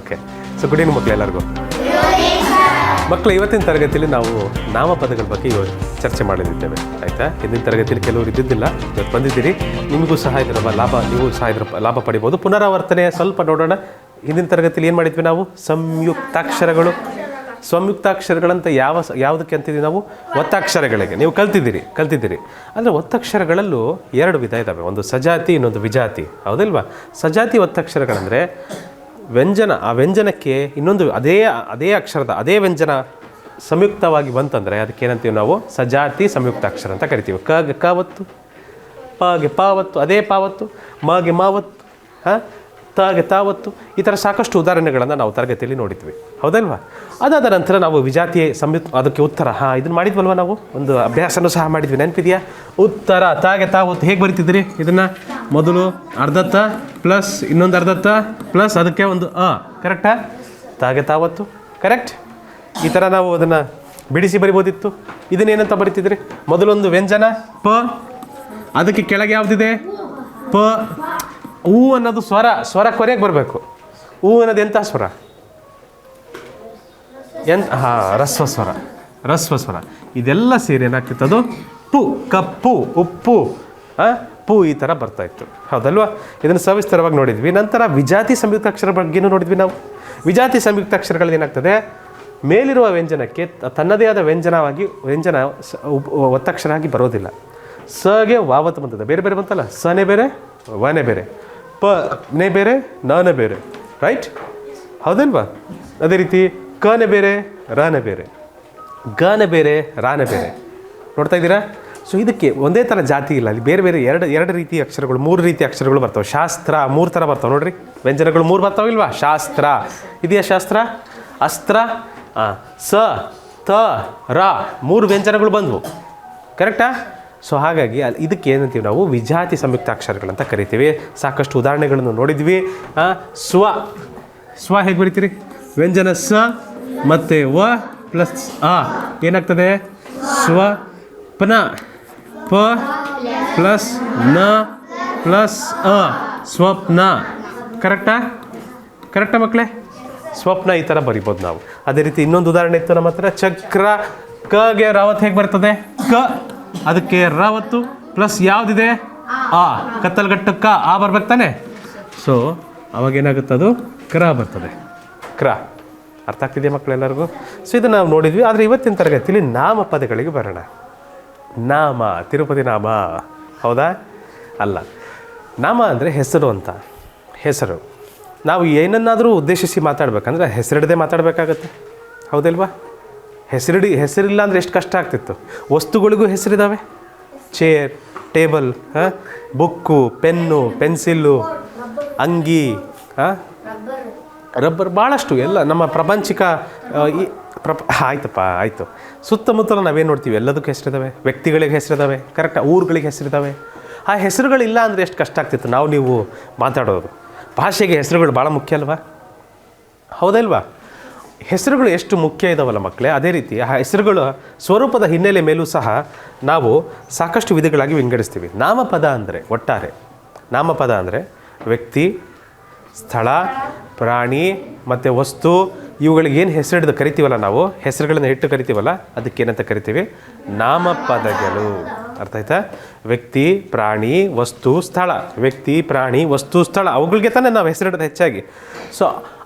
Okay. So good evening ಮಕ್ಕಳು ಎಲ್ಲರಿಗೂ. ಮಕ್ಕಳು, ಇವತ್ತಿನ ತರಗತಿಯಲ್ಲಿ ನಾವು ನಾಮಪದಗಳ ಬಗ್ಗೆ ಚರ್ಚೆ ಮಾಡಲಿದ್ದೇವೆ. ಆಯಿತಾ? ಹಿಂದಿನ ತರಗತಿಯಲ್ಲಿ ಕೆಲವರು ಇದ್ದಿದ್ದಿಲ್ಲ, ಇವತ್ತು ಬಂದಿದ್ದೀರಿ. ನಿಮಗೂ ಸಹ ಇದರ ಲಾಭ, ನೀವು ಸಹ ಇದರ ಲಾಭ ಪಡಿಬೋದು. ಪುನರಾವರ್ತನೆ ಸ್ವಲ್ಪ ನೋಡೋಣ. ಹಿಂದಿನ ತರಗತಿಯಲ್ಲಿ ಏನು ಮಾಡಿದ್ವಿ ನಾವು? ಸಂಯುಕ್ತಾಕ್ಷರಗಳು. ಸಂಯುಕ್ತಾಕ್ಷರಗಳಂತ ಯಾವುದಕ್ಕೆ ಅಂತಿದ್ದೀವಿ ನಾವು? ಒತ್ತಕ್ಷರಗಳಿಗೆ. ನೀವು ಕಲ್ತಿದ್ದೀರಿ. ಅಂದರೆ ಒತ್ತಕ್ಷರಗಳಲ್ಲೂ ಎರಡು ವಿಧ ಇದ್ದಾವೆ, ಒಂದು ಸಜಾತಿ, ಇನ್ನೊಂದು ವಿಜಾತಿ. ಹೌದಲ್ವಾ? ಸಜಾತಿ ಒತ್ತಕ್ಷರಗಳಂದರೆ ವ್ಯಂಜನ, ಆ ವ್ಯಂಜನಕ್ಕೆ ಇನ್ನೊಂದು ಅದೇ ಅಕ್ಷರದ ಅದೇ ವ್ಯಂಜನ ಸಂಯುಕ್ತವಾಗಿ ಬಂತಂದರೆ ಅದಕ್ಕೇನಂತೀವಿ ನಾವು? ಸಜಾತಿ ಸಂಯುಕ್ತಾಕ್ಷರ ಅಂತ ಕರಿತೀವಿ. ಕಗೆ ಕಾವತ್ತು, ಪಗೆ ಪಾವತ್ತು, ಅದೇ ಪಾವತ್ತು, ಮಗೆ ಮಾವತ್ತು, ತಾಗೆ ತಾವತ್ತು. ಈ ಥರ ಸಾಕಷ್ಟು ಉದಾಹರಣೆಗಳನ್ನು ನಾವು ತರಗತಿಯಲ್ಲಿ ನೋಡಿದ್ವಿ. ಹೌದಲ್ವಾ? ಅದಾದ ನಂತರ ನಾವು ವಿಜಾತಿ ಅದಕ್ಕೆ ಉತ್ತರ, ಇದನ್ನು ಮಾಡಿದ್ವಲ್ವ ನಾವು? ಒಂದು ಅಭ್ಯಾಸನೂ ಸಹ ಮಾಡಿದ್ವಿ, ನೆನಪಿದೆಯಾ? ಉತ್ತರ ತಾಗೆ ತಾವತ್ತು ಹೇಗೆ ಬರಿತಿದ್ರಿ? ಇದನ್ನು ಮೊದಲು ಅರ್ಧತ್ತ ಪ್ಲಸ್ ಇನ್ನೊಂದು ಅರ್ಧತ್ತ ಪ್ಲಸ್ ಅದಕ್ಕೆ ಒಂದು ಕರೆಕ್ಟಾ? ತಾಗೆ ತಾವತ್ತು, ಕರೆಕ್ಟ್. ಈ ಥರ ನಾವು ಅದನ್ನು ಬಿಡಿಸಿ ಬರಿಬೋದಿತ್ತು. ಇದನ್ನೇನಂತ ಬರಿತಿದ್ರಿ? ಮೊದಲೊಂದು ವ್ಯಂಜನ ಪ, ಅದಕ್ಕೆ ಕೆಳಗೆ ಯಾವುದಿದೆ? ಪ. ಹೂ ಅನ್ನೋದು ಸ್ವರ ಕೊನೆಗೆ ಬರಬೇಕು. ಹೂ ಅನ್ನೋದು ಎಂಥ ಸ್ವರ? ರಸ್ವ ಸ್ವರ. ಇದೆಲ್ಲ ಸೇರಿ ಏನಾಗ್ತಿತ್ತು? ಅದು ಪು. ಕಪ್ಪು, ಉಪ್ಪು, ಪು, ಈ ಥರ ಬರ್ತಾಯಿತ್ತು. ಹೌದಲ್ವಾ? ಇದನ್ನು ಸವಿಸ್ತರವಾಗಿ ನೋಡಿದ್ವಿ. ನಂತರ ವಿಜಾತಿ ಸಂಯುಕ್ತಾಕ್ಷರ ಬಗ್ಗೆನೂ ನೋಡಿದ್ವಿ ನಾವು. ವಿಜಾತಿ ಸಂಯುಕ್ತಾಕ್ಷರಗಳಲ್ಲಿ ಏನಾಗ್ತದೆ? ಮೇಲಿರುವ ವ್ಯಂಜನಕ್ಕೆ ತನ್ನದೇ ಆದ ವ್ಯಂಜನ ಒತ್ತಕ್ಷರ ಆಗಿ ಬರೋದಿಲ್ಲ. ಸಗೆ ವಾವತ್ತು ಬಂತದೆ, ಬೇರೆ ಬೇರೆ ಬಂತಲ್ಲ. ಸನೇ ಬೇರೆ, ವನೇ ಬೇರೆ, ಪನೇ ಬೇರೆ, ನನೇ ಬೇರೆ. ರೈಟ್? ಹೌದಲ್ವಾ? ಅದೇ ರೀತಿ ಕನೇ ಬೇರೆ, ರಾನೇ ಬೇರೆ, ಗನೇ ಬೇರೆ, ರಾನೇ ಬೇರೆ. ನೋಡ್ತಾ ಇದ್ದೀರಾ? ಸೊ ಇದಕ್ಕೆ ಒಂದೇ ಥರ ಜಾತಿ ಇಲ್ಲ. ಅಲ್ಲಿ ಬೇರೆ ಬೇರೆ ಎರಡು ರೀತಿಯ ಅಕ್ಷರಗಳು, 3 ರೀತಿಯ ಅಕ್ಷರಗಳು ಬರ್ತವೆ. ಶಾಸ್ತ್ರ 3 ಥರ ಬರ್ತಾವೆ ನೋಡ್ರಿ. ವ್ಯಂಜನಗಳು 3 ಬರ್ತಾವಿಲ್ವಾ? ಶಾಸ್ತ್ರ ಇದೆಯಾ? ಶಾಸ್ತ್ರ, ಅಸ್ತ್ರ, ಸ, ತ, ರ 3 ವ್ಯಂಜನಗಳು ಬಂದವು. ಕರೆಕ್ಟಾ? ಸೊ ಹಾಗಾಗಿ ಇದಕ್ಕೆ ಏನಂತೀವಿ ನಾವು? ವಿಜಾತಿ ಸಂಯುಕ್ತಾಕ್ಷರಗಳಂತ ಕರಿತೀವಿ. ಸಾಕಷ್ಟು ಉದಾಹರಣೆಗಳನ್ನು ನೋಡಿದ್ವಿ. ಸ್ವ ಹೇಗೆ ಬರಿತೀರಿ? ವ್ಯಂಜನ ಸ ಮತ್ತು ವ ಪ್ಲಸ್ ಏನಾಗ್ತದೆ? ಸ್ವಪ್ನ. ಪ ಪ್ಲಸ್ ನ ಪ್ಲಸ್ ಸ್ವಪ್ನ. ಕರೆಕ್ಟಾ ಮಕ್ಕಳೇ? ಸ್ವಪ್ನ ಈ ಥರ ಬರಿಬೋದು ನಾವು. ಅದೇ ರೀತಿ ಇನ್ನೊಂದು ಉದಾಹರಣೆ ಇತ್ತು ನಮ್ಮ ಹತ್ರ. ಚಕ್ರ. ಕಗೆ ರಾವತ್ ಹೇಗೆ ಬರ್ತದೆ? ಕ, ಅದಕ್ಕೆ ರಾವತ್ತು ಪ್ಲಸ್ ಯಾವುದಿದೆ? ಕತ್ತಲ್ಗಟ್ಟಕ್ಕ ಬರ್ಬೇಕು ತಾನೆ. ಸೊ ಅವಾಗೇನಾಗುತ್ತೆ? ಅದು ಕ್ರ ಬರ್ತದೆ. ಕ್ರ. ಅರ್ಥ ಆಗ್ತಿದೆಯಾ ಮಕ್ಕಳೆಲ್ಲರಿಗೂ? ಸೊ ಇದನ್ನು ನಾವು ನೋಡಿದ್ವಿ. ಆದರೆ ಇವತ್ತಿನ ತರಗತಿಯಲ್ಲಿ ನಾಮಪದಗಳಿಗೆ ಬರೋಣ. ನಾಮ, ತಿರುಪತಿ ನಾಮ. ಹೌದಾ? ಅಲ್ಲ. ನಾಮ ಅಂದರೆ ಹೆಸರು ಅಂತ. ಹೆಸರು ನಾವು ಏನನ್ನಾದರೂ ಉದ್ದೇಶಿಸಿ ಮಾತಾಡಬೇಕಂದ್ರೆ ಹೆಸರಿಡದೆ ಮಾತಾಡಬೇಕಾಗತ್ತೆ. ಹೌದಲ್ವಾ? ಹೆಸರಿಲ್ಲ ಅಂದರೆ ಎಷ್ಟು ಕಷ್ಟ ಆಗ್ತಿತ್ತು. ವಸ್ತುಗಳಿಗೂ ಹೆಸರಿದ್ದಾವೆ. Chair, table, book, pen, pencil, ಅಂಗಿ, ರಬ್ಬರ್, ಭಾಳಷ್ಟು ಎಲ್ಲ ನಮ್ಮ ಪ್ರಾಪಂಚಿಕ ಆಯಿತು. ಸುತ್ತಮುತ್ತಲ ನಾವೇನು ನೋಡ್ತೀವಿ? ಎಲ್ಲದಕ್ಕೂ ಹೆಸರಿದ್ದಾವೆ. ವ್ಯಕ್ತಿಗಳಿಗೆ ಹೆಸರಿದ್ದಾವೆ. ಕರೆಕ್ಟಾಗಿ ಊರುಗಳಿಗೆ ಹೆಸರಿದ್ದಾವೆ. ಆ ಹೆಸರುಗಳಿಲ್ಲ ಅಂದರೆ ಎಷ್ಟು ಕಷ್ಟ ಆಗ್ತಿತ್ತು ನೀವು ಮಾತಾಡೋದು. ಭಾಷೆಗೆ ಹೆಸರುಗಳು ಭಾಳ ಮುಖ್ಯ ಅಲ್ವಾ? ಹೌದಲ್ವಾ? ಹೆಸರುಗಳು ಎಷ್ಟು ಮುಖ್ಯ ಇದ್ದಾವಲ್ಲ ಮಕ್ಕಳೇ, ಅದೇ ರೀತಿ ಆ ಹೆಸರುಗಳ ಸ್ವರೂಪದ ಹಿನ್ನೆಲೆ ಮೇಲೂ ಸಹ ನಾವು ಸಾಕಷ್ಟು ವಿಧಗಳಾಗಿ ವಿಂಗಡಿಸ್ತೀವಿ. ನಾಮಪದ ಅಂದರೆ ಒಟ್ಟಾರೆ ನಾಮಪದ ಅಂದರೆ ವ್ಯಕ್ತಿ, ಸ್ಥಳ, ಪ್ರಾಣಿ ಮತ್ತು ವಸ್ತು, ಇವುಗಳಿಗೆ ಏನು ಹೆಸರಿಡಿದು ಕರಿತೀವಲ್ಲ, ನಾವು ಹೆಸರುಗಳನ್ನು ಇಟ್ಟು ಕರಿತೀವಲ್ಲ, ಅದಕ್ಕೇನಂತ ಕರಿತೀವಿ? ನಾಮಪದಗಳು. ಅರ್ಥ ಆಯ್ತಾ? ವ್ಯಕ್ತಿ, ಪ್ರಾಣಿ, ವಸ್ತು, ಸ್ಥಳ. ವ್ಯಕ್ತಿ, ಪ್ರಾಣಿ, ವಸ್ತು, ಸ್ಥಳ, ಅವುಗಳಿಗೆ ತಾನೇ ನಾವು ಹೆಸರಿಡೋದು ಹೆಚ್ಚಾಗಿ. ಸೊ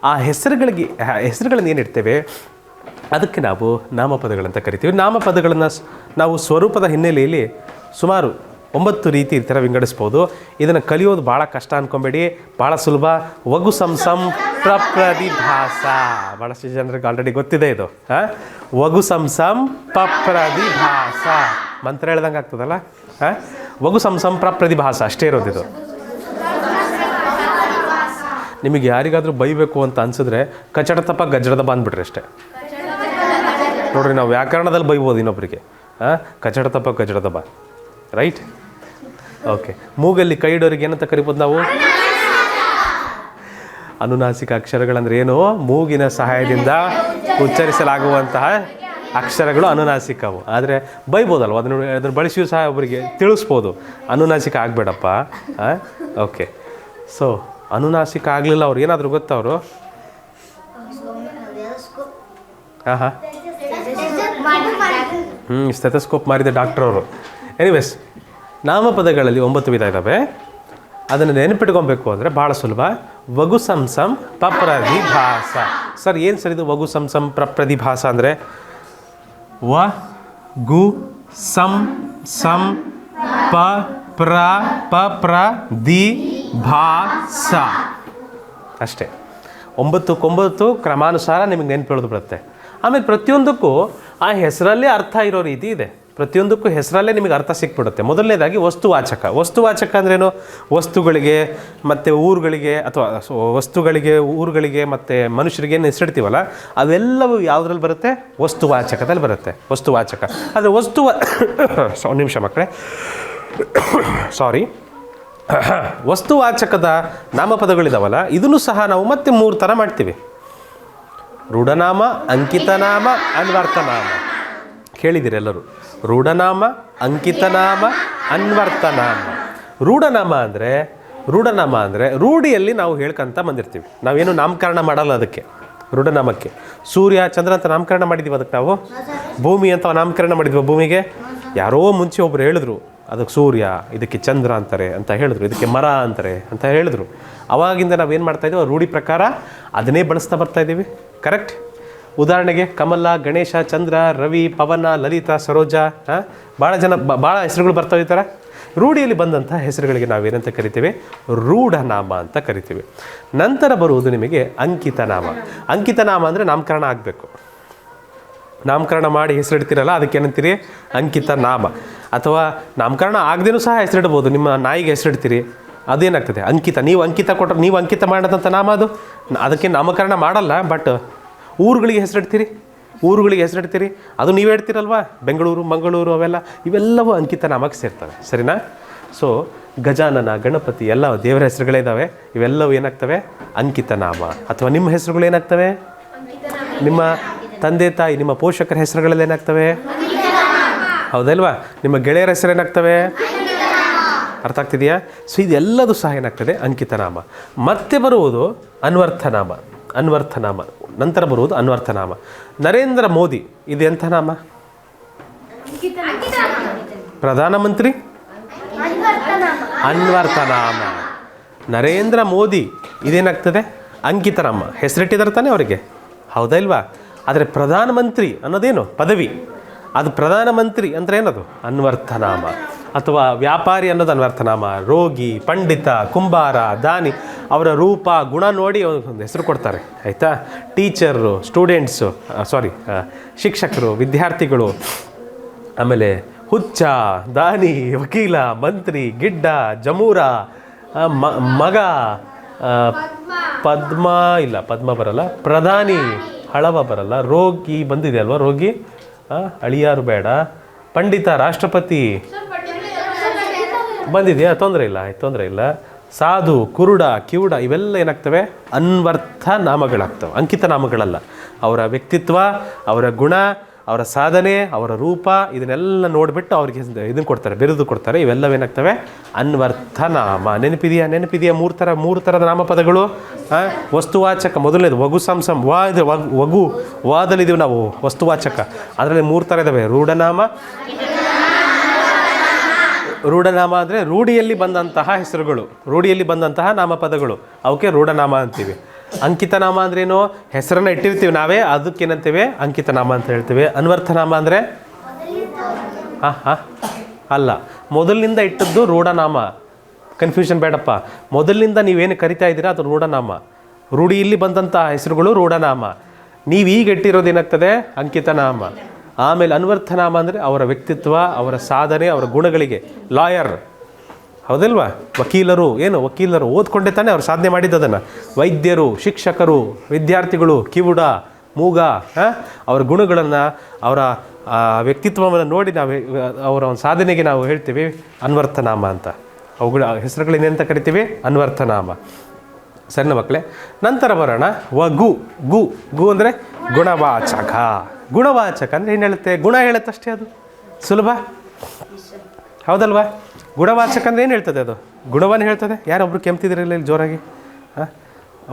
ಆ ಹೆಸರುಗಳನ್ನು ಏನಿಡ್ತೇವೆ ಅದಕ್ಕೆ ನಾವು ನಾಮಪದಗಳಂತ ಕರಿತೀವಿ. ನಾಮಪದಗಳನ್ನು ನಾವು ಸ್ವರೂಪದ ಹಿನ್ನೆಲೆಯಲ್ಲಿ ಸುಮಾರು 9 ರೀತಿ ಈ ಥರ ವಿಂಗಡಿಸ್ಬೋದು. ಇದನ್ನು ಕಲಿಯೋದು ಭಾಳ ಕಷ್ಟ ಅಂದ್ಕೊಬೇಡಿ, ಭಾಳ ಸುಲಭ. ವಗು ಸಂಸಂ ಪ್ರಪ್ರದಿಭಾಸ. ಭಾಳಷ್ಟು ಜನರಿಗೆ ಆಲ್ರೆಡಿ ಗೊತ್ತಿದೆ ಇದು. ವಗು ಸಂಸಂ ಪ್ರಪ್ರದಿಭಾಸ ಮಂತ್ರ ಹೇಳ್ದಂಗೆ ಆಗ್ತದಲ್ಲ. ವಗು ಸಂಸಂ ಪ್ರಪ್ರದಿಭಾಸ ಅಷ್ಟೇ ಇರೋದಿದು. ನಿಮಗೆ ಯಾರಿಗಾದರೂ ಬೈಬೇಕು ಅಂತ ಅನಿಸಿದ್ರೆ ಕಚಡತಪ್ಪ ಗಜ್ಜಡದಪ್ಪ ಅಂದ್ಬಿಟ್ರಿ ಅಷ್ಟೇ. ನೋಡ್ರಿ, ನಾವು ವ್ಯಾಕರಣದಲ್ಲಿ ಬೈಬೋದು ಇನ್ನೊಬ್ಬರಿಗೆ. ಕಚಡತಪ್ಪ ಗಜ್ಜಡದಪ್ಪ. ರೈಟ್? ಓಕೆ. ಮೂಗಲ್ಲಿ ಕೈ ಇಡೋರಿಗೆ ಏನಂತ ಕರಿಬೋದು ನಾವು? ಅನುನಾಸಿಕ ಅಕ್ಷರಗಳಂದ್ರೆ ಏನು? ಮೂಗಿನ ಸಹಾಯದಿಂದ ಉಚ್ಚರಿಸಲಾಗುವಂತಹ ಅಕ್ಷರಗಳು ಅನುನಾಸಿಕವು. ಆದರೆ ಬೈಬೋದಲ್ವ, ಅದನ್ನು ಬಳಸಿಯೂ ಸಹ ಒಬ್ಬರಿಗೆ ತಿಳಿಸ್ಬೋದು, ಅನುನಾಸಿಕ ಆಗಬೇಡಪ್ಪ. ಓಕೆ. ಸೊ ಅನುನಾಸಿಕ ಆಗಲಿಲ್ಲ ಅವ್ರು ಏನಾದರೂ ಗೊತ್ತವರು ಹಾಂ ಹಾಂ ಸ್ಟೆಥೋಸ್ಕೋಪ್ ಮಾರಿದ ಡಾಕ್ಟ್ರವರು. ಎನಿವೇಸ್, ನಾಮಪದಗಳಲ್ಲಿ 9 ವಿಧ ಇದ್ದಾವೆ. ಅದನ್ನು ನೆನಪಿಟ್ಕೊಬೇಕು ಅಂದರೆ ಭಾಳ ಸುಲಭ. ವಗು ಸಂಸಂ ಪ್ರಪ್ರದಿಭಾಸ. ಸರ್ ಏನು ಸರ್ ಇದು ವಗು ಸಂಸಂ ಪ್ರಪ್ರದಿಭಾಸ ಅಂದರೆ? ವ ಗು ಸಂ ಸಂ ಪ ಪ್ರ ಪ ಪ್ರ ದಿ ಭಾಸ ಅಷ್ಟೇ. 9 ಕ್ರಮಾನುಸಾರ ನಿಮಗೆ ನೆನಪಿಳೋದು ಬರುತ್ತೆ. ಆಮೇಲೆ ಪ್ರತಿಯೊಂದಕ್ಕೂ ಆ ಹೆಸರಲ್ಲೇ ಅರ್ಥ ಇರೋ ರೀತಿ ಇದೆ. ಪ್ರತಿಯೊಂದಕ್ಕೂ ಹೆಸರಲ್ಲೇ ನಿಮಗೆ ಅರ್ಥ ಸಿಕ್ಬಿಡುತ್ತೆ. ಮೊದಲನೇದಾಗಿ ವಸ್ತುವಾಚಕ. ವಸ್ತುವಾಚಕ ಅಂದ್ರೇನು? ವಸ್ತುಗಳಿಗೆ ಮತ್ತು ಊರುಗಳಿಗೆ, ಅಥವಾ ವಸ್ತುಗಳಿಗೆ, ಊರುಗಳಿಗೆ ಮತ್ತು ಮನುಷ್ಯರಿಗೆ ಏನು ಹೆಸರಿಡ್ತೀವಲ್ಲ, ಅವೆಲ್ಲವೂ ಯಾವುದ್ರಲ್ಲಿ ಬರುತ್ತೆ? ವಸ್ತುವಾಚಕದಲ್ಲಿ ಬರುತ್ತೆ. ವಸ್ತುವಾಚಕ ಆದರೆ ಒಂದು ನಿಮಿಷ ಮಕ್ಕಳೇ, ಸಾರಿ. ವಸ್ತುವಾಚಕದ ನಾಮಪದಗಳಿದಾವಲ್ಲ, ಇದನ್ನು ಸಹ ನಾವು ಮತ್ತೆ 3 ಥರ ಮಾಡ್ತೀವಿ. ರೂಢನಾಮ, ಅಂಕಿತನಾಮ, ಅನ್ವರ್ಥನಾಮ. ಕೇಳಿದಿರಿ ಎಲ್ಲರೂ? ರೂಢನಾಮ, ಅಂಕಿತನಾಮ, ಅನ್ವರ್ಥನಾಮ. ರೂಢನಾಮ ಅಂದರೆ ರೂಢಿಯಲ್ಲಿ ನಾವು ಹೇಳ್ಕೊಂತ ಬಂದಿರ್ತೀವಿ. ನಾವೇನು ನಾಮಕರಣ ಮಾಡಲ್ಲ ಅದಕ್ಕೆ. ರೂಢನಾಮಕ್ಕೆ ಸೂರ್ಯ, ಚಂದ್ರ ಅಂತ ನಾಮಕರಣ ಮಾಡಿದ್ದೀವಿ. ಅದಕ್ಕೆ ನಾವು ಭೂಮಿ ಅಂತ ನಾಮಕರಣ ಮಾಡಿದ್ವಿ. ಭೂಮಿಗೆ ಯಾರೋ ಮುಂಚೆ ಒಬ್ರು ಹೇಳಿದ್ರು ಅದಕ್ಕೆ ಸೂರ್ಯ, ಇದಕ್ಕೆ ಚಂದ್ರ ಅಂತಾರೆ ಅಂತ ಹೇಳಿದ್ರು, ಇದಕ್ಕೆ ಮರ ಅಂತಾರೆ ಅಂತ ಹೇಳಿದ್ರು. ಅವಾಗಿಂದ ನಾವೇನು ಮಾಡ್ತಾಯಿದ್ದೀವಿ? ರೂಢಿ ಪ್ರಕಾರ ಅದನ್ನೇ ಬಳಸ್ತಾ ಬರ್ತಾಯಿದ್ದೀವಿ. ಕರೆಕ್ಟ್? ಉದಾಹರಣೆಗೆ ಕಮಲ, ಗಣೇಶ, ಚಂದ್ರ, ರವಿ, ಪವನ, ಲಲಿತಾ, ಸರೋಜ, ಭಾಳ ಜನ ಭಾಳ ಹೆಸರುಗಳು ಬರ್ತಾವೆ. ಈ ಥರ ರೂಢಿಯಲ್ಲಿ ಬಂದಂಥ ಹೆಸರುಗಳಿಗೆ ನಾವೇನಂತ ಕರಿತೀವಿ? ರೂಢನಾಮ ಅಂತ ಕರಿತೀವಿ. ನಂತರ ಬರುವುದು ನಿಮಗೆ ಅಂಕಿತನಾಮ. ಅಂಕಿತನಾಮ ಅಂದರೆ ನಾಮಕರಣ ಆಗಬೇಕು. ನಾಮಕರಣ ಮಾಡಿ ಹೆಸರಿಡ್ತೀರಲ್ಲ, ಅದಕ್ಕೇನಂತೀರಿ? ಅಂಕಿತನಾಮ. ಅಥವಾ ನಾಮಕರಣ ಆಗದೇನೂ ಸಹ ಹೆಸರಿಡ್ಬೋದು. ನಿಮ್ಮ ನಾಯಿಗೆ ಹೆಸರಿಡ್ತೀರಿ, ಅದೇನಾಗ್ತದೆ? ಅಂಕಿತ. ನೀವು ಅಂಕಿತ ಕೊಟ್ಟರೆ, ನೀವು ಅಂಕಿತ ಮಾಡೋದಂಥ ನಾಮ ಅದು. ಅದಕ್ಕೆ ನಾಮಕರಣ ಮಾಡಲ್ಲ, ಬಟ್ ಊರುಗಳಿಗೆ ಹೆಸರಿಡ್ತೀರಿ, ಅದು ನೀವು ಹೇಳ್ತೀರಲ್ವಾ? ಬೆಂಗಳೂರು, ಮಂಗಳೂರು, ಇವೆಲ್ಲವೂ ಅಂಕಿತ ನಾಮಕ್ಕೆ ಸೇರ್ತವೆ. ಸರಿನಾ? ಸೊ ಗಜಾನನ, ಗಣಪತಿ ಎಲ್ಲ ದೇವರ ಹೆಸರುಗಳೇ ಇದ್ದಾವೆ. ಇವೆಲ್ಲವೂ ಏನಾಗ್ತವೆ? ಅಂಕಿತ ನಾಮ. ಅಥವಾ ನಿಮ್ಮ ಹೆಸರುಗಳು ಏನಾಗ್ತವೆ? ನಿಮ್ಮ ತಂದೆ ತಾಯಿ, ನಿಮ್ಮ ಪೋಷಕರ ಹೆಸರುಗಳೆಲ್ಲ ಏನಾಗ್ತವೆ? ಹೌದಲ್ವಾ? ನಿಮ್ಮ ಗೆಳೆಯರ ಹೆಸರು ಏನಾಗ್ತವೆ? ಅರ್ಥ ಆಗ್ತಿದೆಯಾ? ಸೊ ಇದೆಲ್ಲದು ಸಹ ಏನಾಗ್ತದೆ? ಅಂಕಿತನಾಮ. ಮತ್ತೆ ಬರುವುದು ಅನ್ವರ್ಥನಾಮ. ನಂತರ ಬರುವುದು ಅನ್ವರ್ಥನಾಮ. ನರೇಂದ್ರ ಮೋದಿ ಇದು ಎಂಥ ನಾಮ? ಪ್ರಧಾನಮಂತ್ರಿ, ಅನ್ವರ್ಥನಾಮ. ನರೇಂದ್ರ ಮೋದಿ ಇದೇನಾಗ್ತದೆ? ಅಂಕಿತನಾಮ. ಹೆಸರಿಟ್ಟಿದ್ದಾರೆ ತಾನೇ ಅವರಿಗೆ, ಹೌದಾ ಇಲ್ವಾ? ಆದರೆ ಪ್ರಧಾನಮಂತ್ರಿ ಅನ್ನೋದೇನು? ಪದವಿ. ಅದು ಪ್ರಧಾನಮಂತ್ರಿ ಅಂದರೆ ಏನದು? ಅನ್ವರ್ಥನಾಮ. ಅಥವಾ ವ್ಯಾಪಾರಿ ಅನ್ನೋದು ಅನ್ವರ್ಥನಾಮ. ರೋಗಿ, ಪಂಡಿತ, ಕುಂಬಾರ, ದಾನಿ, ಅವರ ರೂಪ ಗುಣ ನೋಡಿ ಒಂದು ಹೆಸರು ಕೊಡ್ತಾರೆ. ಆಯಿತಾ? ಟೀಚರು, ಸ್ಟೂಡೆಂಟ್ಸು, ಶಿಕ್ಷಕರು, ವಿದ್ಯಾರ್ಥಿಗಳು, ಆಮೇಲೆ ಹುಚ್ಚ, ದಾನಿ, ವಕೀಲ, ಮಂತ್ರಿ, ಗಿಡ್ಡ, ಜಮೂರ, ಮಗ, ಪದ್ಮ ಬರಲ್ಲ, ಪ್ರಧಾನಿ, ಹಳವ ಬರಲ್ಲ, ರೋಗಿ ಬಂದಿದೆ ಅಲ್ವಾ? ರೋಗಿ, ಅಳಿಯಾರು ಬೇಡ, ಪಂಡಿತ, ರಾಷ್ಟ್ರಪತಿ ಬಂದಿದೆಯಾ? ತೊಂದರೆ ಇಲ್ಲ. ಸಾಧು, ಕುರುಡ, ಕಿವುಡ, ಇವೆಲ್ಲ ಏನಾಗ್ತವೆ? ಅನ್ವರ್ಥ ನಾಮಗಳಾಗ್ತವೆ, ಅಂಕಿತ ನಾಮಗಳಲ್ಲ. ಅವರ ವ್ಯಕ್ತಿತ್ವ, ಅವರ ಗುಣ, ಅವರ ಸಾಧನೆ, ಅವರ ರೂಪ, ಇದನ್ನೆಲ್ಲ ನೋಡಿಬಿಟ್ಟು ಅವ್ರಿಗೆ ಇದನ್ನು ಕೊಡ್ತಾರೆ, ಬಿರುದು ಕೊಡ್ತಾರೆ. ಇವೆಲ್ಲವೇನಾಗ್ತವೆ? ಅನ್ವರ್ಥ ನಾಮ. ನೆನಪಿದೆಯಾ? ಮೂರು ಥರದ ನಾಮಪದಗಳು. ವಸ್ತುವಾಚಕ ಮೊದಲನೇದು ವಗು ಸಂಸಂ. ವಗು ವಾದಲ್ಲಿದ್ದೀವಿ ನಾವು. ವಸ್ತುವಾಚಕ ಅದರಲ್ಲಿ 3 ಥರ ಇದ್ದಾವೆ. ರೂಢನಾಮ ಅಂದರೆ ರೂಢಿಯಲ್ಲಿ ಬಂದಂತಹ ಹೆಸರುಗಳು, ರೂಢಿಯಲ್ಲಿ ಬಂದಂತಹ ನಾಮಪದಗಳು, ಅವಕ್ಕೆ ರೂಢನಾಮ ಅಂತೀವಿ. ಅಂಕಿತನಾಮ ಅಂದ್ರೇನು? ಹೆಸರನ್ನು ಇಟ್ಟಿರ್ತೀವಿ ನಾವೇ, ಅದಕ್ಕೇನಂತೀವಿ? ಅಂಕಿತನಾಮ ಅಂತ ಹೇಳ್ತೀವಿ. ಅನ್ವರ್ಥನಾಮ ಅಂದರೆ ಅಲ್ಲ, ಮೊದಲಿನಿಂದ ಇಟ್ಟದ್ದು ರೂಢನಾಮ. ಕನ್ಫ್ಯೂಷನ್ ಬೇಡಪ್ಪ. ಮೊದಲಿನಿಂದ ನೀವೇನು ಕರಿತಾ ಇದ್ದೀರಾ ಅದು ರೂಢನಾಮ. ರೂಢಿಯಲ್ಲಿ ಬಂದಂತಹ ಹೆಸರುಗಳು ರೂಢನಾಮ. ನೀವು ಈಗ ಇಟ್ಟಿರೋದು ಏನಾಗ್ತದೆ? ಅಂಕಿತನಾಮ. ಆಮೇಲೆ ಅನ್ವರ್ಥನಾಮ ಅಂದರೆ ಅವರ ವ್ಯಕ್ತಿತ್ವ, ಅವರ ಸಾಧನೆ, ಅವರ ಗುಣಗಳಿಗೆ. ಲಾಯರ್, ಹೌದಲ್ವಾ? ವಕೀಲರು ಓದ್ಕೊಂಡೆ ತಾನೇ ಅವ್ರು ಸಾಧನೆ ಮಾಡಿದ್ದದನ್ನು. ವೈದ್ಯರು, ಶಿಕ್ಷಕರು, ವಿದ್ಯಾರ್ಥಿಗಳು, ಕಿವುಡ, ಮೂಗ, ಅವರ ಗುಣಗಳನ್ನು, ಅವರ ವ್ಯಕ್ತಿತ್ವವನ್ನು ನೋಡಿ ಅವರ ಒಂದು ಸಾಧನೆಗೆ ನಾವು ಹೇಳ್ತೀವಿ ಅನ್ವರ್ಥನಾಮ ಅಂತ. ಅವುಗಳ ಹೆಸರುಗಳೇನೆಂತ ಕರಿತೀವಿ? ಅನ್ವರ್ಥನಾಮ. ಸಣ್ಣ ಮಕ್ಕಳೇ, ನಂತರ ಬರೋಣ ಗು ಅಂದರೆ ಗುಣವಾಚಕ. ಗುಣವಾಚಕ ಅಂದರೆ ಏನು ಹೇಳುತ್ತೆ? ಗುಣ ಹೇಳುತ್ತಷ್ಟೇ, ಅದು ಸುಲಭ, ಹೌದಲ್ವಾ? ಗುಣವಾಚಕ ಅಂದರೆ ಏನು ಹೇಳ್ತದೆ? ಅದು ಗುಣವನ್ನು ಹೇಳ್ತದೆ. ಯಾರೊಬ್ರು ಕೆಮ್ತಿದ್ರಿಲ್ಲ ಇಲ್ಲಿ ಜೋರಾಗಿ?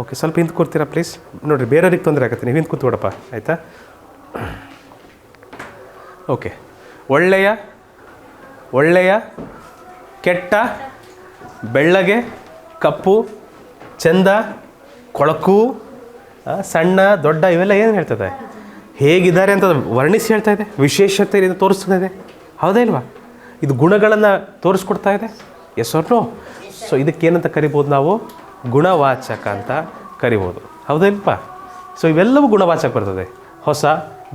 ಓಕೆ, ಸ್ವಲ್ಪ ಹಿಂದೆ ಕೂರ್ತೀರಾ ಪ್ಲೀಸ್? ನೋಡಿರಿ, ಬೇರೆಯವ್ರಿಗೆ ತೊಂದರೆ ಆಗುತ್ತೆ, ನೀವು ಹಿಂದೆ ಕೂತ್ಕೊಡಪ್ಪ, ಆಯಿತಾ? ಓಕೆ. ಒಳ್ಳೆಯ, ಒಳ್ಳೆಯ, ಕೆಟ್ಟ, ಬೆಳ್ಳಗೆ, ಕಪ್ಪು, ಚಂದ, ಕೊಳಕು, ಸಣ್ಣ, ದೊಡ್ಡ, ಇವೆಲ್ಲ ಏನು ಹೇಳ್ತದೆ? ಹೇಗಿದ್ದಾರೆ ಅಂತ ವರ್ಣಿಸಿ ಹೇಳ್ತಾ ಇದೆ, ವಿಶೇಷತೆಯನ್ನು ತೋರಿಸ್ತಾ ಇದೆ. ಹೌದಾ ಇಲ್ವಾ? ಇದು ಗುಣಗಳನ್ನು ತೋರಿಸ್ಕೊಡ್ತಾ ಇದೆ. Yes or no? ಸೊ ಇದಕ್ಕೇನಂತ ಕರಿಬೋದು ನಾವು? ಗುಣವಾಚಕ ಅಂತ ಕರಿಬೋದು. ಹೌದಾ ಇಲ್ವಾ? ಸೊ ಇವೆಲ್ಲವೂ ಗುಣವಾಚಕ ಬರ್ತದೆ. ಹೊಸ,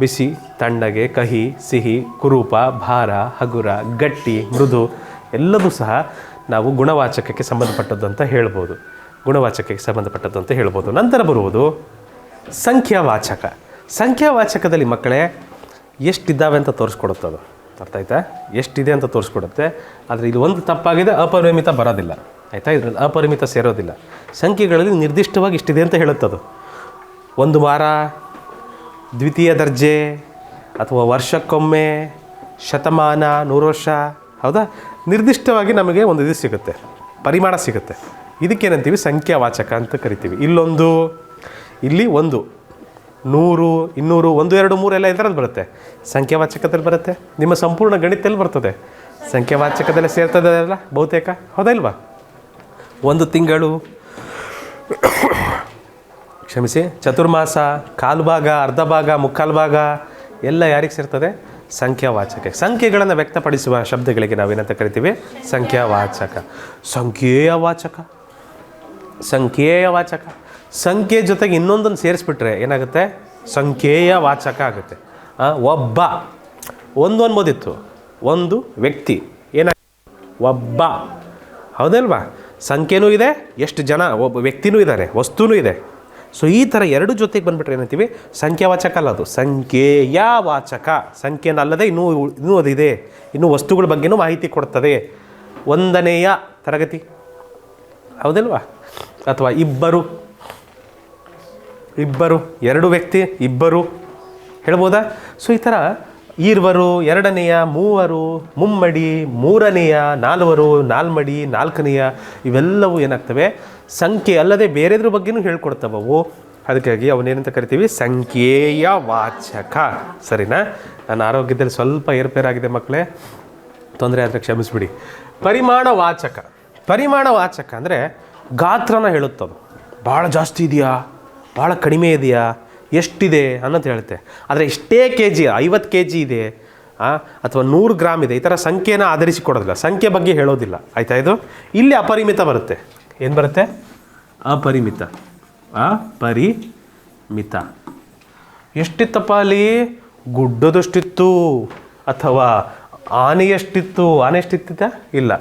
ಬಿಸಿ, ತಣ್ಣಗೆ, ಕಹಿ, ಸಿಹಿ, ಕುರೂಪ, ಭಾರ, ಹಗುರ, ಗಟ್ಟಿ, ಮೃದು ಎಲ್ಲದೂ ಸಹ ನಾವು ಗುಣವಾಚಕಕ್ಕೆ ಸಂಬಂಧಪಟ್ಟದ್ದು ಅಂತ ಹೇಳ್ಬೋದು. ಗುಣವಾಚಕಕ್ಕೆ ಸಂಬಂಧಪಟ್ಟದ್ದು ಅಂತ ಹೇಳ್ಬೋದು. ನಂತರ ಬರುವುದು ಸಂಖ್ಯಾವಾಚಕ. ಸಂಖ್ಯಾವಾಚಕದಲ್ಲಿ ಮಕ್ಕಳೇ ಎಷ್ಟಿದ್ದಾವೆ ಅಂತ ತೋರಿಸ್ಕೊಡುತ್ತೆ. ಅದು ಅರ್ಥ ಆಯ್ತಾ? ಎಷ್ಟಿದೆ ಅಂತ ತೋರಿಸ್ಕೊಡುತ್ತೆ. ಆದರೆ ಇದು ಒಂದು ತಪ್ಪಾಗಿದೆ, ಅಪರಿಮಿತ ಬರೋದಿಲ್ಲ. ಆಯಿತಾ? ಇದರಲ್ಲಿ ಅಪರಿಮಿತ ಸೇರೋದಿಲ್ಲ. ಸಂಖ್ಯೆಗಳಲ್ಲಿ ನಿರ್ದಿಷ್ಟವಾಗಿ ಇಷ್ಟಿದೆ ಅಂತ ಹೇಳುತ್ತದು. ಒಂದು ವಾರ, ದ್ವಿತೀಯ ದರ್ಜೆ, ಅಥವಾ ವರ್ಷಕ್ಕೊಮ್ಮೆ, ಶತಮಾನ, 100 ವರ್ಷ. ಹೌದಾ? ನಿರ್ದಿಷ್ಟವಾಗಿ ನಮಗೆ ಒಂದು ಇದು ಸಿಗುತ್ತೆ, ಪರಿಮಾಣ ಸಿಗುತ್ತೆ. ಇದಕ್ಕೇನಂತೀವಿ? ಸಂಖ್ಯಾವಾಚಕ ಅಂತ ಕರಿತೀವಿ. ಇಲ್ಲೊಂದು, ಇಲ್ಲಿ 1, 100, 200, 1, 2, 3 ಎಲ್ಲ ಇದರಲ್ಲಿ ಬರುತ್ತೆ. ಸಂಖ್ಯಾವಾಚಕದಲ್ಲಿ ಬರುತ್ತೆ. ನಿಮ್ಮ ಸಂಪೂರ್ಣ ಗಣಿತದಲ್ಲಿ ಬರ್ತದೆ. ಸಂಖ್ಯಾವಾಚಕದಲ್ಲೇ ಸೇರ್ತದೆ ಅಲ್ಲ ಬಹುತೇಕ. ಹೌದಾ ಇಲ್ವಾ? ಒಂದು ತಿಂಗಳು, ಕ್ಷಮಿಸಿ, ಚತುರ್ಮಾಸ, ಕಾಲು ಭಾಗ, ಅರ್ಧ ಭಾಗ, ಮುಕ್ಕಾಲು ಭಾಗ ಎಲ್ಲ ಯಾರಿಗೆ ಸೇರ್ತದೆ? ಸಂಖ್ಯಾವಾಚಕ. ಸಂಖ್ಯೆಗಳನ್ನು ವ್ಯಕ್ತಪಡಿಸುವ ಶಬ್ದಗಳಿಗೆ ನಾವೇನಂತ ಕರಿತೀವಿ? ಸಂಖ್ಯಾವಾಚಕ. ಸಂಖ್ಯೇಯ ವಾಚಕ. ಸಂಖ್ಯೇಯ ವಾಚಕ. ಸಂಖ್ಯೆ ಜೊತೆಗೆ ಇನ್ನೊಂದನ್ನು ಸೇರಿಸ್ಬಿಟ್ರೆ ಏನಾಗುತ್ತೆ? ಸಂಖ್ಯೇಯ ವಾಚಕ ಆಗುತ್ತೆ. ಒಬ್ಬ, ಒಂದು ಅನ್ಬೋದಿತ್ತು, ಒಂದು ವ್ಯಕ್ತಿ, ಒಬ್ಬ. ಹೌದಲ್ವಾ? ಸಂಖ್ಯೆನೂ ಇದೆ, ಎಷ್ಟು ಜನ, ಒಬ್ಬ ವ್ಯಕ್ತಿನೂ ಇದ್ದಾರೆ, ವಸ್ತುನೂ ಇದೆ. ಸೊ ಈ ಥರ ಎರಡು ಜೊತೆಗೆ ಬಂದುಬಿಟ್ರೆ ಏನಂತೀವಿ? ಸಂಖ್ಯಾವಾಚಕ ಅಲ್ಲ, ಅದು ಸಂಖ್ಯೇಯ ವಾಚಕ. ಸಂಖ್ಯೆನಲ್ಲದೆ ಇನ್ನೂ ಅದಿದೆ, ಇನ್ನೂ ವಸ್ತುಗಳ ಬಗ್ಗೆನೂ ಮಾಹಿತಿ ಕೊಡ್ತದೆ. 1ನೆಯ ತರಗತಿ. ಹೌದಲ್ವಾ? ಅಥವಾ ಇಬ್ಬರು, 2 ವ್ಯಕ್ತಿ, ಇಬ್ಬರು ಹೇಳ್ಬೋದಾ? ಸೊ ಈ ಥರ ಈರ್ವರು, 2ನೆಯ, 3, ಮುಮ್ಮಡಿ, 3ನೆಯ, 4, 4ಮಡಿ, 4ನೆಯ ಇವೆಲ್ಲವೂ ಏನಾಗ್ತವೆ? ಸಂಖ್ಯೆ ಅಲ್ಲದೆ ಬೇರೆದ್ರ ಬಗ್ಗೆನೂ ಹೇಳ್ಕೊಡ್ತವವು. ಅದಕ್ಕಾಗಿ ಅವನೇನಂತ ಕರಿತೀವಿ? ಸಂಖ್ಯೇಯ ವಾಚಕ. ಸರಿನಾ? ನನ್ನ ಆರೋಗ್ಯದಲ್ಲಿ ಸ್ವಲ್ಪ ಏರ್ಪೇರಾಗಿದೆ ಮಕ್ಕಳೇ, ತೊಂದರೆ ಆದರೆ ಕ್ಷಮಿಸ್ಬಿಡಿ. ಪರಿಮಾಣ ವಾಚಕ. ಪರಿಮಾಣ ವಾಚಕ ಅಂದರೆ ಗಾತ್ರನ ಹೇಳುತ್ತದು. ಭಾಳ ಜಾಸ್ತಿ ಇದೆಯಾ, ಭಾಳ ಕಡಿಮೆ ಇದೆಯಾ, ಎಷ್ಟಿದೆ ಅನ್ನೋದು ಹೇಳುತ್ತೆ. ಆದರೆ ಇಷ್ಟೇ kg, 50 kg ಇದೆ ಅಥವಾ 100 ಗ್ರಾಮ್ ಇದೆ, ಈ ಥರ ಸಂಖ್ಯೆನ ಆಧರಿಸಿ ಕೊಡೋದಿಲ್ಲ, ಸಂಖ್ಯೆ ಬಗ್ಗೆ ಹೇಳೋದಿಲ್ಲ. ಆಯಿತಾ? ಇದು ಇಲ್ಲಿ ಅಪರಿಮಿತ ಬರುತ್ತೆ. ಏನು ಬರುತ್ತೆ? ಅಪರಿಮಿತ. ಅಪರಿಮಿತ. ಎಷ್ಟಿತ್ತಪ್ಪ ಅಲ್ಲಿ? ಗುಡ್ಡದಷ್ಟಿತ್ತು, ಅಥವಾ ಆನೆಯಷ್ಟಿತ್ತು. ಆನೆ ಎಷ್ಟಿತ್ತ? ಇಲ್ಲ.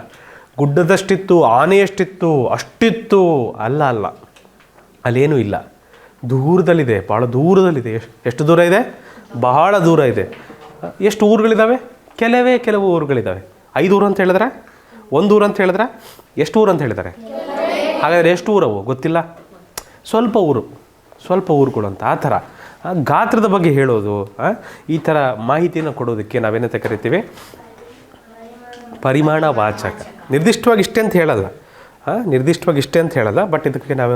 ಗುಡ್ಡದಷ್ಟಿತ್ತು, ಆನೆಯಷ್ಟಿತ್ತು, ಅಷ್ಟಿತ್ತು. ಅಲ್ಲ, ಅಲ್ಲೇನೂ ಇಲ್ಲ. ದೂರದಲ್ಲಿದೆ, ಭಾಳ ದೂರದಲ್ಲಿದೆ. ಎಷ್ಟು ದೂರ ಇದೆ? ಬಹಳ ದೂರ ಇದೆ. ಎಷ್ಟು ಊರುಗಳಿದ್ದಾವೆ? ಕೆಲವು ಊರುಗಳಿದ್ದಾವೆ. 5 ಊರು ಅಂತ ಹೇಳಿದ್ರೆ, 1 ಊರು ಅಂತ ಹೇಳಿದ್ರೆ, ಎಷ್ಟು ಊರು ಅಂತ ಹೇಳಿದ್ದಾರೆ? ಹಾಗಾದರೆ ಎಷ್ಟು ಊರವು ಗೊತ್ತಿಲ್ಲ? ಸ್ವಲ್ಪ ಊರುಗಳು ಅಂತ. ಆ ಥರ ಗಾತ್ರದ ಬಗ್ಗೆ ಹೇಳೋದು, ಈ ಥರ ಮಾಹಿತಿಯನ್ನು ಕೊಡೋದಕ್ಕೆ ನಾವೇನಂತ ಕರಿತೀವಿ? ಪರಿಮಾಣ ವಾಚಕ. ನಿರ್ದಿಷ್ಟವಾಗಿ ಇಷ್ಟೇ ಅಂತ ಹೇಳಲ್ಲ, ಬಟ್ ಇದಕ್ಕೆ ನಾವು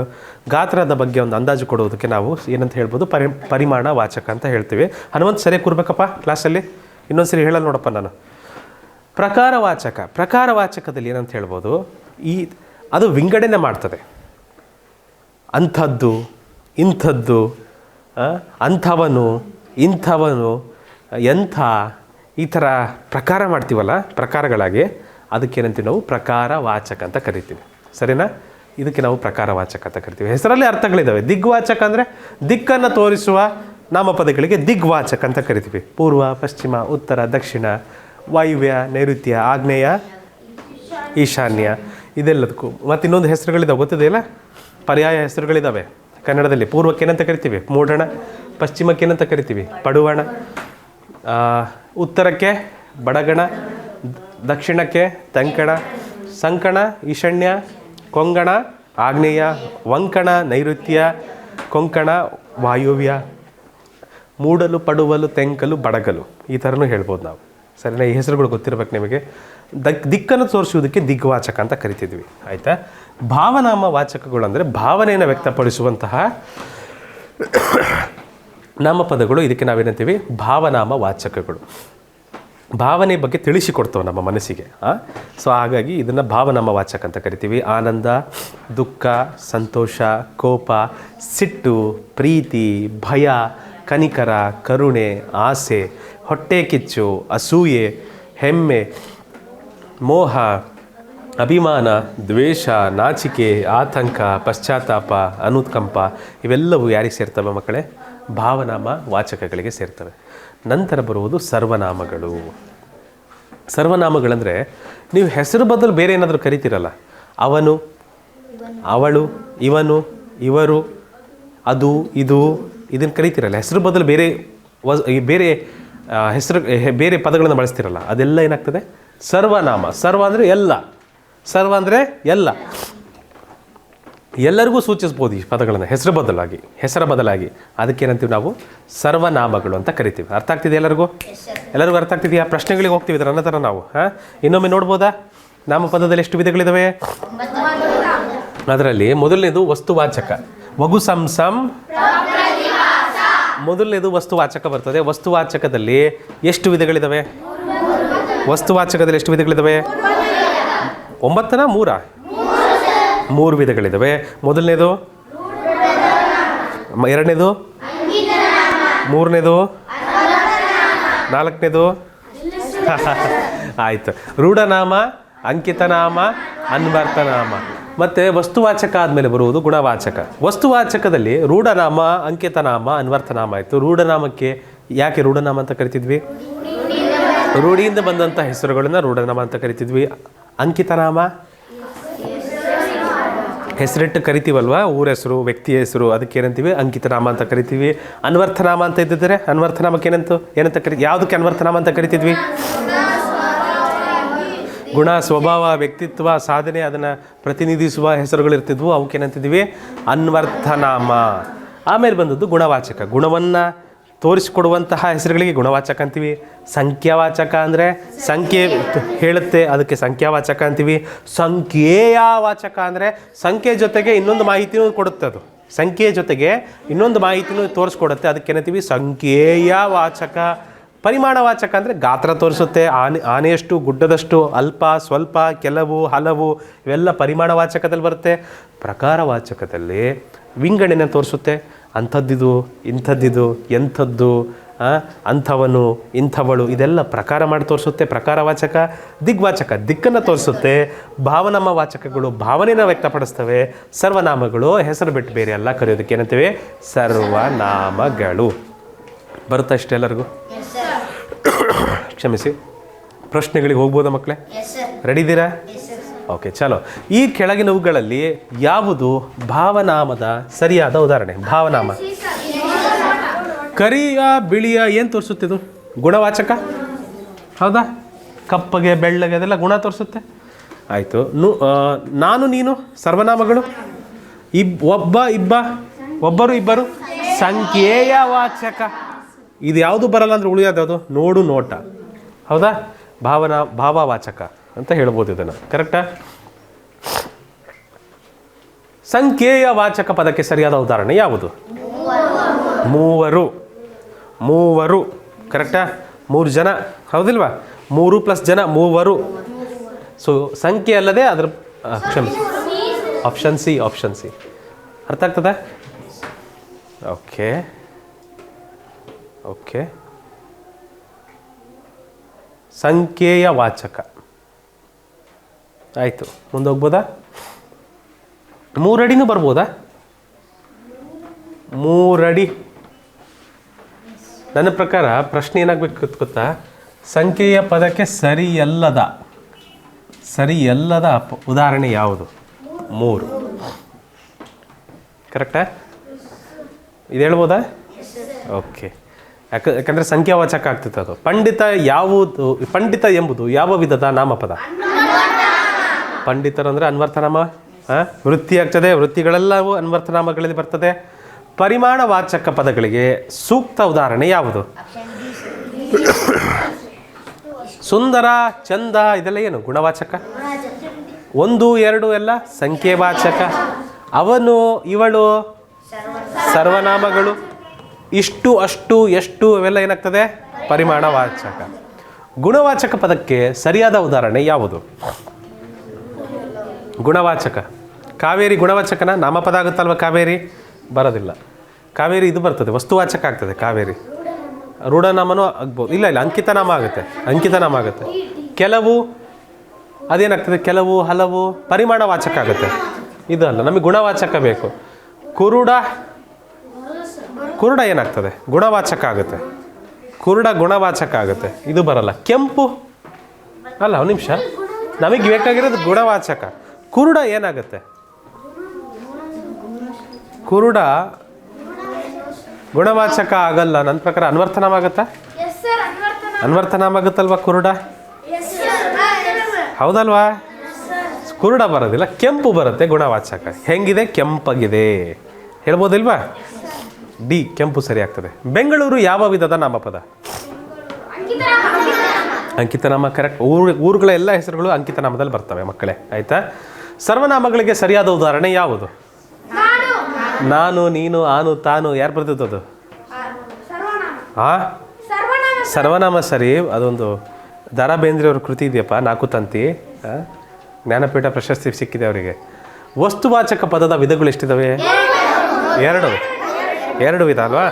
ಗಾತ್ರದ ಬಗ್ಗೆ ಒಂದು ಅಂದಾಜು ಕೊಡೋದಕ್ಕೆ ನಾವು ಏನಂತ ಹೇಳ್ಬೋದು? ಪರಿಮಾಣ ವಾಚಕ ಅಂತ ಹೇಳ್ತೀವಿ. ಹನುಮಂತ್ ಸರಿಯಾಗಿ ಕೂರ್ಬೇಕಪ್ಪ ಕ್ಲಾಸಲ್ಲಿ. ಇನ್ನೊಂದು ಸರಿ ಹೇಳಲ್ಲ ನೋಡಪ್ಪ ನಾನು. ಪ್ರಕಾರವಾಚಕ. ಪ್ರಕಾರವಾಚಕದಲ್ಲಿ ಏನಂತ ಹೇಳ್ಬೋದು? ಅದು ವಿಂಗಡಣೆ ಮಾಡ್ತದೆ. ಅಂಥದ್ದು, ಇಂಥದ್ದು, ಅಂಥವನು, ಇಂಥವನು, ಎಂಥ, ಈ ಥರ ಪ್ರಕಾರ ಮಾಡ್ತೀವಲ್ಲ ಪ್ರಕಾರಗಳಾಗಿ, ಅದಕ್ಕೇನಂತೀವಿ ನಾವು? ಪ್ರಕಾರವಾಚಕ ಅಂತ ಕರಿತೀವಿ. ಸರಿನಾ? ಇದಕ್ಕೆ ನಾವು ಪ್ರಕಾರವಾಚಕ ಅಂತ ಕರಿತೀವಿ. ಹೆಸರಲ್ಲಿ ಅರ್ಥಗಳಿದ್ದಾವೆ. ದಿಗ್ವಾಚಕ ಅಂದರೆ ದಿಕ್ಕನ್ನು ತೋರಿಸುವ ನಾಮಪದಗಳಿಗೆ ದಿಗ್ವಾಚಕ ಅಂತ ಕರಿತೀವಿ. ಪೂರ್ವ, ಪಶ್ಚಿಮ, ಉತ್ತರ, ದಕ್ಷಿಣ, ವಾಯುವ್ಯ, ನೈಋತ್ಯ, ಆಗ್ನೇಯ, ಈಶಾನ್ಯ ಇದೆಲ್ಲದಕ್ಕೂ. ಮತ್ತು ಇನ್ನೊಂದು ಹೆಸರುಗಳಿದ್ದಾವೆ, ಗೊತ್ತಿದೆಯಲ್ಲ? ಪರ್ಯಾಯ ಹೆಸರುಗಳಿದ್ದಾವೆ ಕನ್ನಡದಲ್ಲಿ. ಪೂರ್ವಕ್ಕೆ ಏನಂತ ಕರಿತೀವಿ? ಮೂಡಣ. ಪಶ್ಚಿಮಕ್ಕೆ ಏನಂತ ಕರಿತೀವಿ? ಪಡುವಣ. ಉತ್ತರಕ್ಕೆ ಬಡಗಣ, ದಕ್ಷಿಣಕ್ಕೆ ತಂಕಣ, ಸಂಕಣ, ಈಶಾನ್ಯ, ಕೊಂಗಣ, ಆಗ್ನೇಯ, ವಂಕಣ, ನೈಋತ್ಯ, ಕೊಂಕಣ, ವಾಯುವ್ಯ, ಮೂಡಲು, ಪಡುವಲು, ತೆಂಕಲು, ಬಡಗಲು, ಈ ಥರನೂ ಹೇಳ್ಬೋದು ನಾವು. ಸರಿನಾ? ಈ ಹೆಸರುಗಳು ಗೊತ್ತಿರಬೇಕು ನಿಮಗೆ. ದಿಕ್ಕನ್ನು ತೋರಿಸುವುದಕ್ಕೆ ದಿಗ್ವಾಚಕ ಅಂತ ಕರಿತಿದ್ವಿ. ಆಯಿತಾ? ಭಾವನಾಮ ವಾಚಕಗಳು ಅಂದರೆ ಭಾವನೆಯನ್ನು ವ್ಯಕ್ತಪಡಿಸುವಂತಹ ನಾಮಪದಗಳು. ಇದಕ್ಕೆ ನಾವೇನಂತೀವಿ? ಭಾವನಾಮ ವಾಚಕಗಳು. ಭಾವನೆ ಬಗ್ಗೆ ತಿಳಿಸಿಕೊಡ್ತವೆ ನಮ್ಮ ಮನಸ್ಸಿಗೆ. ಸೊ ಹಾಗಾಗಿ ಇದನ್ನು ಭಾವನಾಮವಾಚಕ ಅಂತ ಕರಿತೀವಿ. ಆನಂದ, ದುಃಖ, ಸಂತೋಷ, ಕೋಪ, ಸಿಟ್ಟು, ಪ್ರೀತಿ, ಭಯ, ಕನಿಕರ, ಕರುಣೆ, ಆಸೆ, ಹೊಟ್ಟೆ ಕಿಚ್ಚು, ಅಸೂಯೆ, ಹೆಮ್ಮೆ, ಮೋಹ, ಅಭಿಮಾನ, ದ್ವೇಷ, ನಾಚಿಕೆ, ಆತಂಕ, ಪಶ್ಚಾತ್ತಾಪ, ಅನುಕಂಪ ಇವೆಲ್ಲವೂ ಯಾರಿಗೆ ಸೇರ್ತವೆ ಮಕ್ಕಳೇ? ಭಾವನಾಮ ವಾಚಕಗಳಿಗೆ ಸೇರ್ತವೆ. ನಂತರ ಬರುವುದು ಸರ್ವನಾಮಗಳು. ಸರ್ವನಾಮಗಳಂದರೆ ನೀವು ಹೆಸರು ಬದಲು ಬೇರೆ ಏನಾದರೂ ಕರಿತೀರಲ್ಲ, ಅವನು, ಅವಳು, ಇವನು, ಇವರು, ಅದು, ಇದು, ಇದನ್ನು ಕರಿತೀರಲ್ಲ, ಹೆಸರು ಬದಲು ಬೇರೆ ಬೇರೆ ಹೆಸರು ಬೇರೆ ಪದಗಳನ್ನು ಬಳಸ್ತಿರಲ್ಲ, ಅದೆಲ್ಲ ಏನಾಗ್ತದೆ? ಸರ್ವನಾಮ. ಸರ್ವ ಅಂದರೆ ಎಲ್ಲ, ಸರ್ವ ಅಂದರೆ ಎಲ್ಲ, ಎಲ್ಲರಿಗೂ ಸೂಚಿಸ್ಬೋದು ಈ ಪದಗಳನ್ನು ಹೆಸರ ಬದಲಾಗಿ. ಅದಕ್ಕೇನಂತೀವಿ ನಾವು? ಸರ್ವನಾಮಗಳು ಅಂತ ಕರಿತೀವಿ. ಅರ್ಥ ಆಗ್ತಿದೆ ಎಲ್ಲರಿಗೂ? ಎಲ್ಲರಿಗೂ ಅರ್ಥ ಆಗ್ತಿದೆಯಾ? ಪ್ರಶ್ನೆಗಳಿಗೆ ಹೋಗ್ತೀವಿ ಇದರ ನಂತರ ನಾವು. ಇನ್ನೊಮ್ಮೆ ನೋಡ್ಬೋದಾ? ನಾಮಪದದಲ್ಲಿ ಎಷ್ಟು ವಿಧಗಳಿದ್ದಾವೆ? ಅದರಲ್ಲಿ ಮೊದಲನೇದು ವಸ್ತುವಾಚಕ, ವಗು ಸಂಸಂ. ಮೊದಲನೇದು ವಸ್ತುವಾಚಕ ಬರ್ತದೆ. ವಸ್ತುವಾಚಕದಲ್ಲಿ ಎಷ್ಟು ವಿಧಗಳಿದ್ದಾವೆ? ವಸ್ತುವಾಚಕದಲ್ಲಿ ಎಷ್ಟು ವಿಧಗಳಿದ್ದಾವೆ? 9 3 3 ವಿಧಗಳಿದ್ದಾವೆ. ಮೊದಲನೇದು, ಎರಡನೇದು, ಮೂರನೇದು, ನಾಲ್ಕನೇದು ಆಯಿತು. ರೂಢನಾಮ, ಅಂಕಿತನಾಮ, ಅನ್ವರ್ಥನಾಮ. ಮತ್ತು ವಸ್ತುವಾಚಕ ಆದಮೇಲೆ ಬರುವುದು ಗುಣವಾಚಕ. ವಸ್ತುವಾಚಕದಲ್ಲಿ ರೂಢನಾಮ, ಅಂಕಿತನಾಮ, ಅನ್ವರ್ಥನಾಮ ಆಯಿತು. ರೂಢನಾಮಕ್ಕೆ ಯಾಕೆ ರೂಢನಾಮ ಅಂತ ಕರಿತಿದ್ವಿ? ರೂಢಿಯಿಂದ ಬಂದಂಥ ಹೆಸರುಗಳನ್ನು ರೂಢನಾಮ ಅಂತ ಕರಿತಿದ್ವಿ. ಅಂಕಿತನಾಮ ಹೆಸರಿಟ್ಟು ಕರಿತೀವಲ್ವ, ಊರ ಹೆಸರು, ವ್ಯಕ್ತಿಯ ಹೆಸರು, ಅದಕ್ಕೆ ಏನಂತೀವಿ? ಅಂಕಿತನಾಮ ಅಂತ ಕರಿತೀವಿ. ಅನ್ವರ್ಥನಾಮ ಅಂತ ಇದ್ದಿದ್ದರೆ ಅನ್ವರ್ಥನಾಮಕ್ಕೆ ಏನಂತ ಯಾವುದಕ್ಕೆ ಅನ್ವರ್ಥನಾಮ ಅಂತ ಕರಿತಿದ್ವಿ? ಗುಣ, ಸ್ವಭಾವ, ವ್ಯಕ್ತಿತ್ವ, ಸಾಧನೆ ಅದನ್ನು ಪ್ರತಿನಿಧಿಸುವ ಹೆಸರುಗಳಿರ್ತಿದ್ವು, ಅವಕ್ಕೆ ಏನಂತಿದ್ವಿ? ಅನ್ವರ್ಥನಾಮ. ಆಮೇಲೆ ಬಂದದ್ದು ಗುಣವಾಚಕ. ಗುಣವನ್ನು ತೋರಿಸಿಕೊಡುವಂತಹ ಹೆಸರುಗಳಿಗೆ ಗುಣವಾಚಕ ಅಂತೀವಿ. ಸಂಖ್ಯಾವಾಚಕ ಅಂದರೆ ಸಂಖ್ಯೆ ಹೇಳುತ್ತೆ, ಅದಕ್ಕೆ ಸಂಖ್ಯಾವಾಚಕ ಅಂತೀವಿ. ಸಂಖ್ಯೇಯ ವಾಚಕ ಅಂದರೆ ಸಂಖ್ಯೆ ಜೊತೆಗೆ ಇನ್ನೊಂದು ಮಾಹಿತಿನೂ ಕೊಡುತ್ತೆ. ಅದು ಸಂಖ್ಯೆ ಜೊತೆಗೆ ಇನ್ನೊಂದು ಮಾಹಿತಿನೂ ತೋರಿಸ್ಕೊಡುತ್ತೆ, ಅದಕ್ಕೆ ಏನಂತೀವಿ? ಸಂಖ್ಯೇಯ ವಾಚಕ. ಪರಿಮಾಣವಾಚಕ ಅಂದರೆ ಗಾತ್ರ ತೋರಿಸುತ್ತೆ. ಆನೆಯಷ್ಟು, ಗುಡ್ಡದಷ್ಟು, ಅಲ್ಪ, ಸ್ವಲ್ಪ, ಕೆಲವು, ಹಲವು ಇವೆಲ್ಲ ಪರಿಮಾಣವಾಚಕದಲ್ಲಿ ಬರುತ್ತೆ. ಪ್ರಕಾರವಾಚಕದಲ್ಲಿ ವಿಂಗಡಣೆ ತೋರಿಸುತ್ತೆ. ಅಂಥದ್ದಿದು, ಇಂಥದ್ದಿದು, ಎಂಥದ್ದು, ಅಂಥವನು, ಇಂಥವಳು, ಇದೆಲ್ಲ ಪ್ರಕಾರ ಮಾಡಿ ತೋರಿಸುತ್ತೆ ಪ್ರಕಾರವಾಚಕ. ದಿಗ್ವಾಚಕ ದಿಕ್ಕನ್ನು ತೋರಿಸುತ್ತೆ. ಭಾವನಾಮ ವಾಚಕಗಳು ಭಾವನೆಯನ್ನು ವ್ಯಕ್ತಪಡಿಸ್ತವೆ. ಸರ್ವನಾಮಗಳು ಹೆಸರು ಬಿಟ್ಟು ಬೇರೆ ಎಲ್ಲ ಕರೆಯೋದಕ್ಕೆ ಏನಂತೇವೆ? ಸರ್ವನಾಮಗಳು. ಬರುತ್ತಾ ಇಷ್ಟ ಎಲ್ಲರಿಗೂ? ಕ್ಷಮಿಸಿ, ಪ್ರಶ್ನೆಗಳಿಗೆ ಹೋಗ್ಬೋದಾ ಮಕ್ಕಳೇ? ರೆಡಿ ಇದ್ದೀರಾ? ಓಕೆ, ಚಲೋ. ಈ ಕೆಳಗಿನವುಗಳಲ್ಲಿ ಯಾವುದು ಭಾವನಾಮದ ಸರಿಯಾದ ಉದಾಹರಣೆ? ಭಾವನಾಮ ಕರಿಯ, ಬಿಳಿಯ ಏನು ತೋರಿಸುತ್ತಿದ್ದು? ಗುಣವಾಚಕ ಹೌದಾ? ಕಪ್ಪಗೆ, ಬೆಳ್ಳಗೆ ಅದೆಲ್ಲ ಗುಣ ತೋರಿಸುತ್ತೆ. ಆಯಿತು. ನಾನು, ನೀನು ಸರ್ವನಾಮಗಳು. ಒಬ್ಬ, ಇಬ್ಬ, ಒಬ್ಬರು, ಇಬ್ಬರು ಸಂಖ್ಯೇಯ ವಾಚಕ. ಇದು ಯಾವುದು ಬರಲ್ಲ ಅಂದರೆ ಉಳಿಯೋದು ಯಾವುದು? ನೋಡು, ನೋಟ. ಹೌದಾ? ಭಾವವಾಚಕ ಅಂತ ಹೇಳ್ಬೋದು ಇದನ್ನು. ಕರೆಕ್ಟಾ? ಸಂಖ್ಯೇಯ ವಾಚಕ ಪದಕ್ಕೆ ಸರಿಯಾದ ಉದಾಹರಣೆ ಯಾವುದು? ಮೂವರು. ಮೂವರು ಕರೆಕ್ಟಾ? 3 ಜನ, ಹೌದಿಲ್ವಾ? 3 + ಜನ, ಮೂವರು. ಸೊ ಸಂಖ್ಯೆ ಅಲ್ಲದೆ ಅದರ ಕ್ಷಮಿಸಿ, ಆಪ್ಷನ್ ಸಿ. ಅರ್ಥ ಆಗ್ತದೆ? ಓಕೆ. ಸಂಖ್ಯೇಯ ವಾಚಕ ಆಯಿತು. ಮುಂದೆ ಹೋಗ್ಬೋದಾ? 3 ಅಡಿನೂ ಬರ್ಬೋದಾ? 3 ಅಡಿ. ನನ್ನ ಪ್ರಕಾರ ಪ್ರಶ್ನೆ ಏನಾಗಬೇಕು ಗೊತ್ತಾ? ಸಂಖ್ಯೆಯ ಪದಕ್ಕೆ ಸರಿಯಲ್ಲದ ಉದಾಹರಣೆ ಯಾವುದು? 3. ಕರೆಕ್ಟಾ? ಇದು ಹೇಳ್ಬೋದಾ? ಓಕೆ. ಯಾಕಂದರೆ ಸಂಖ್ಯಾವಾಚಕ ಆಗ್ತಿತ್ತು ಅದು. ಪಂಡಿತ ಎಂಬುದು ಯಾವ ವಿಧದ ನಾಮಪದ? ಪಂಡಿತರು ಅಂದರೆ ಅನ್ವರ್ಥನಾಮ. ವೃತ್ತಿ ಆಗ್ತದೆ, ವೃತ್ತಿಗಳೆಲ್ಲವೂ ಅನ್ವರ್ಥನಾಮಗಳಲ್ಲಿ ಬರ್ತದೆ. ಪರಿಮಾಣವಾಚಕ ಪದಗಳಿಗೆ ಸೂಕ್ತ ಉದಾಹರಣೆ ಯಾವುದು? ಸುಂದರ, ಚಂದ ಇದೆಲ್ಲ ಏನು? ಗುಣವಾಚಕ. 1 2 ಎಲ್ಲ ಸಂಖ್ಯೆವಾಚಕ. ಅವನು, ಇವಳು ಸರ್ವನಾಮಗಳು. ಇಷ್ಟು, ಅಷ್ಟು, ಎಷ್ಟು ಇವೆಲ್ಲ ಏನಾಗ್ತದೆ? ಪರಿಮಾಣವಾಚಕ. ಗುಣವಾಚಕ ಪದಕ್ಕೆ ಸರಿಯಾದ ಉದಾಹರಣೆ ಯಾವುದು? ಗುಣವಾಚಕ. ಕಾವೇರಿ ಗುಣವಾಚಕನ? ನಾಮಪದ ಆಗುತ್ತಲ್ವ ಕಾವೇರಿ? ಬರೋದಿಲ್ಲ. ಕಾವೇರಿ ಇದು ಬರ್ತದೆ, ವಸ್ತುವಾಚಕ ಆಗ್ತದೆ ಕಾವೇರಿ. ರೂಢನಾಮನೂ ಆಗ್ಬೋದು. ಇಲ್ಲ ಅಂಕಿತನಾಮ ಆಗುತ್ತೆ. ಅಂಕಿತನಾಮ ಆಗುತ್ತೆ. ಕೆಲವು ಅದೇನಾಗ್ತದೆ? ಕೆಲವು, ಹಲವು ಪರಿಮಾಣವಾಚಕ ಆಗುತ್ತೆ. ಇದು ಅಲ್ಲ, ನಮಗೆ ಗುಣವಾಚಕ ಬೇಕು. ಕುರುಡ ಏನಾಗ್ತದೆ? ಗುಣವಾಚಕ ಆಗುತ್ತೆ. ಕುರುಡ ಗುಣವಾಚಕ ಆಗುತ್ತೆ. ಇದು ಬರಲ್ಲ. ಕೆಂಪು ಅಲ್ಲ, ಒಂದು ನಿಮಿಷ, ನಮಗೆ ಬೇಕಾಗಿರೋದು ಗುಣವಾಚಕ. ಕುರುಡ ಏನಾಗುತ್ತೆ? ಕುರುಡ ಗುಣವಾಚಕ ಆಗಲ್ಲ. ನನ್ನ ಪ್ರಕಾರ ಅನ್ವರ್ಥನಾಮ ಆಗುತ್ತಾ? ಅನ್ವರ್ಥನಾಮ ಆಗುತ್ತಲ್ವಾ ಕುರುಡ? ಹೌದಲ್ವಾ? ಕುರುಡ ಬರೋದಿಲ್ಲ, ಕೆಂಪು ಬರುತ್ತೆ ಗುಣವಾಚಕ. ಹೆಂಗಿದೆ? ಕೆಂಪಗಿದೆ ಹೇಳ್ಬೋದಿಲ್ವಾ? ಡಿ, ಕೆಂಪು ಸರಿ ಆಗ್ತದೆ. ಬೆಂಗಳೂರು ಯಾವ ವಿಧದ ನಾಮಪದ? ಅಂಕಿತನಾಮ. ಕರೆಕ್ಟ್. ಊರುಗಳ ಎಲ್ಲ ಹೆಸರುಗಳು ಅಂಕಿತನಾಮದಲ್ಲಿ ಬರ್ತವೆ ಮಕ್ಕಳೇ, ಆಯ್ತಾ? ಸರ್ವನಾಮಗಳಿಗೆ ಸರಿಯಾದ ಉದಾಹರಣೆ ಯಾವುದು? ನಾನು, ನೀನು, ಆನು, ತಾನು. ಯಾರು ಬರ್ತಿದ್ದದು? ಸರ್ವನಾಮ ಸರಿ. ಅದೊಂದು ದ.ರಾ. ಬೇಂದ್ರೆಯವ್ರ ಕೃತಿ ಇದೆಯಪ್ಪ, ನಾಲ್ಕು ತಂತಿ. ಜ್ಞಾನಪೀಠ ಪ್ರಶಸ್ತಿ ಸಿಕ್ಕಿದೆ ಅವರಿಗೆ. ವಸ್ತುವಾಚಕ ಪದದ ವಿಧಗಳು ಎಷ್ಟಿದ್ದಾವೆ? ಎರಡು ವಿಧ ಅಲ್ವಾ?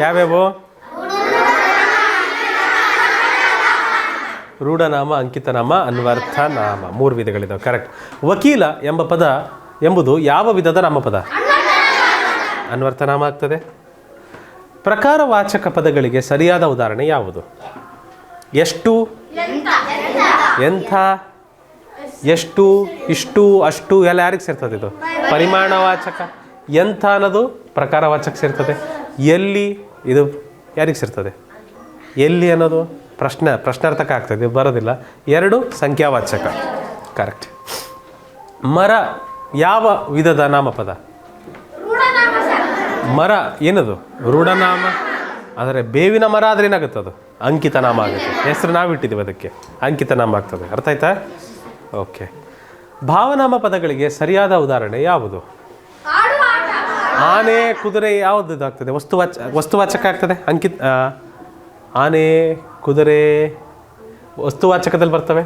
ಯಾವ್ಯಾವು? ರೂಢನಾಮ, ಅಂಕಿತನಾಮ, ಅನ್ವರ್ಥನಾಮ. 3 ವಿಧಗಳಿದ್ದಾವೆ. ಕರೆಕ್ಟ್. ವಕೀಲ ಎಂಬ ಪದ ಎಂಬುದು ಯಾವ ವಿಧದ ನಾಮಪದ? ಅನ್ವರ್ಥನಾಮ ಆಗ್ತದೆ. ಪ್ರಕಾರವಾಚಕ ಪದಗಳಿಗೆ ಸರಿಯಾದ ಉದಾಹರಣೆ ಯಾವುದು? ಎಷ್ಟು, ಎಂಥ, ಎಷ್ಟು, ಇಷ್ಟು, ಅಷ್ಟು ಎಲ್ಲ ಯಾರಿಗೆ ಸೇರ್ತದೆ? ಇದು ಪರಿಮಾಣವಾಚಕ. ಎಂಥ ಅನ್ನೋದು ಪ್ರಕಾರವಾಚಕ ಸೇರ್ತದೆ. ಎಲ್ಲಿ, ಇದು ಯಾರಿಗೆ ಸೇರ್ತದೆ? ಎಲ್ಲಿ ಅನ್ನೋದು ಪ್ರಶ್ನಾರ್ಥಕ ಆಗ್ತದೆ, ಬರೋದಿಲ್ಲ. 2 ಸಂಖ್ಯಾವಾಚಕ. ಕರೆಕ್ಟ್. ಮರ ಯಾವ ವಿಧದ ನಾಮಪದ? ಮರ ಏನದು? ರೂಢನಾಮ. ಆದರೆ ಬೇವಿನ ಮರ ಆದರೆ ಏನಾಗುತ್ತೆ? ಅದು ಅಂಕಿತನಾಮ ಆಗುತ್ತೆ. ಹೆಸರು ನಾವಿಟ್ಟಿದ್ದೀವಿ ಅದಕ್ಕೆ, ಅಂಕಿತನಾಮ ಆಗ್ತದೆ. ಅರ್ಥ ಆಯ್ತಾ? ಓಕೆ. ಭಾವನಾಮ ಪದಗಳಿಗೆ ಸರಿಯಾದ ಉದಾಹರಣೆ ಯಾವುದು? ಆನೆ, ಕುದುರೆ ಯಾವುದು ಆಗ್ತದೆ? ವಸ್ತುವಾಚಕ ಆಗ್ತದೆ. ಆನೆ, ಕುದುರೆ ವಸ್ತುವಾಚಕದಲ್ಲಿ ಬರ್ತವೆ.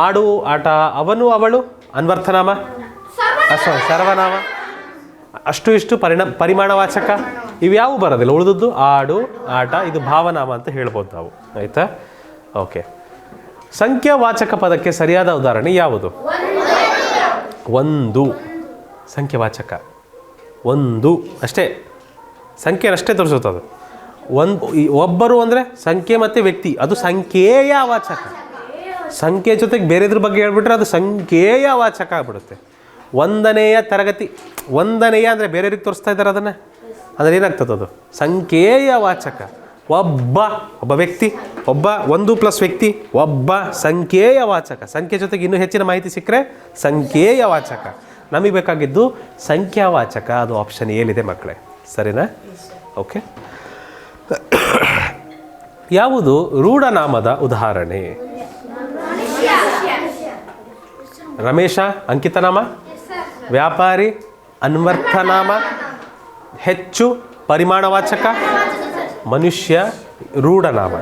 ಆಡು, ಆಟ, ಅವನು, ಅವಳು ಅನ್ವರ್ಥನಾಮ, ಸರ್ವನಾಮ. ಅಷ್ಟು ಇಷ್ಟು ಪರಿಮಾಣವಾಚಕ. ಇವ್ಯಾವು ಬರೋದಿಲ್ಲ. ಉಳಿದದ್ದು ಆಡು, ಆಟ, ಇದು ಭಾವನಾಮ ಅಂತ ಹೇಳ್ಬೋದು ನಾವು, ಆಯಿತಾ? ಓಕೆ. ಸಂಖ್ಯಾವಾಚಕ ಪದಕ್ಕೆ ಸರಿಯಾದ ಉದಾಹರಣೆ ಯಾವುದು? ಒಂದು. ಸಂಖ್ಯಾವಾಚಕ ಒಂದು ಅಷ್ಟೇ, ಸಂಖ್ಯೆನಷ್ಟೇ ತೋರಿಸುತ್ತೆ ಅದು. ಒಬ್ಬರು ಅಂದರೆ ಸಂಖ್ಯೆ ಮತ್ತು ವ್ಯಕ್ತಿ, ಅದು ಸಂಖ್ಯೆಯ ವಾಚಕ. ಸಂಖ್ಯೆ ಜೊತೆಗೆ ಬೇರೆದ್ರ ಬಗ್ಗೆ ಹೇಳ್ಬಿಟ್ರೆ ಅದು ಸಂಖ್ಯೆಯ ವಾಚಕ ಆಗ್ಬಿಡುತ್ತೆ. ಒಂದನೆಯ ತರಗತಿ, ಒಂದನೆಯ ಅಂದರೆ ಬೇರೆಯವ್ರಿಗೆ ತೋರಿಸ್ತಾ ಇದ್ದಾರೆ ಅದನ್ನು, ಅಂದರೆ ಏನಾಗ್ತದೆ? ಅದು ಸಂಖ್ಯೆಯ ವಾಚಕ. ಒಬ್ಬ ವ್ಯಕ್ತಿ, ಒಂದು ಪ್ಲಸ್ ವ್ಯಕ್ತಿ, ಒಬ್ಬ ಸಂಖ್ಯೆಯ ವಾಚಕ. ಸಂಖ್ಯೆ ಜೊತೆಗೆ ಇನ್ನೂ ಹೆಚ್ಚಿನ ಮಾಹಿತಿ ಸಿಕ್ಕರೆ ಸಂಖ್ಯೆಯ ವಾಚಕ. ನಮಗೆ ಬೇಕಾಗಿದ್ದು ಸಂಖ್ಯಾವಾಚಕ. ಅದು ಆಪ್ಷನ್ ಏನಿದೆ ಮಕ್ಕಳೇ, ಸರಿನಾ? ಓಕೆ. ಯಾವುದು ರೂಢನಾಮದ ಉದಾಹರಣೆ? ರಮೇಶ ಅಂಕಿತನಾಮ, ವ್ಯಾಪಾರಿ ಅನ್ವರ್ಥನಾಮ, ಹೆಚ್ಚು ಪರಿಮಾಣವಾಚಕ, ಮನುಷ್ಯ ರೂಢನಾಮ.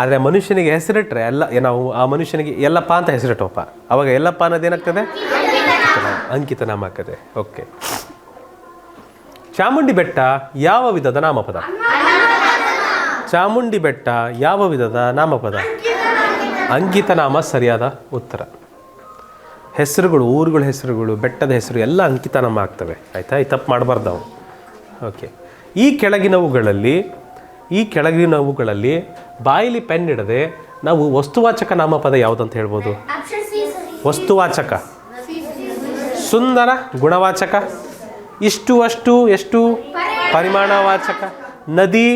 ಆದರೆ ಮನುಷ್ಯನಿಗೆ ಹೆಸರಿಟ್ರೆ ನಾವು ಆ ಮನುಷ್ಯನಿಗೆ ಯಲ್ಲಪ್ಪ ಅಂತ ಹೆಸರಿಟ್ಟವಪ್ಪ, ಅವಾಗ ಯಲ್ಲಪ್ಪ ಅನ್ನೋದು ಏನಾಗ್ತದೆ? ಅಂಕಿತನಾಮ ಆಗ್ತದೆ. ಓಕೆ. ಚಾಮುಂಡಿ ಬೆಟ್ಟ ಯಾವ ವಿಧದ ನಾಮಪದ? ಚಾಮುಂಡಿ ಬೆಟ್ಟ ಯಾವ ವಿಧದ ನಾಮಪದ? ಅಂಕಿತನಾಮ ಸರಿಯಾದ ಉತ್ತರ. ಹೆಸರುಗಳು, ಊರುಗಳ ಹೆಸರುಗಳು, ಬೆಟ್ಟದ ಹೆಸರು ಎಲ್ಲ ಅಂಕಿತನಾಮ ಆಗ್ತವೆ, ಆಯಿತಾ? ಈ ತಪ್ಪು ಮಾಡಬಾರ್ದು ನಾವು. ಓಕೆ. ಈ ಕೆಳಗಿನವುಗಳಲ್ಲಿ ಬಾಯಿಲಿ ಪೆನ್ ಇಡದೆ ನಾವು ವಸ್ತುವಾಚಕ ನಾಮಪದ ಯಾವುದಂತ ಹೇಳ್ಬೋದು? ವಸ್ತುವಾಚಕ. ಸುಂದರ ಗುಣವಾಚಕ, ಇಷ್ಟು ಅಷ್ಟು ಎಷ್ಟು ಪರಿಮಾಣವಾಚಕ, ನದಿ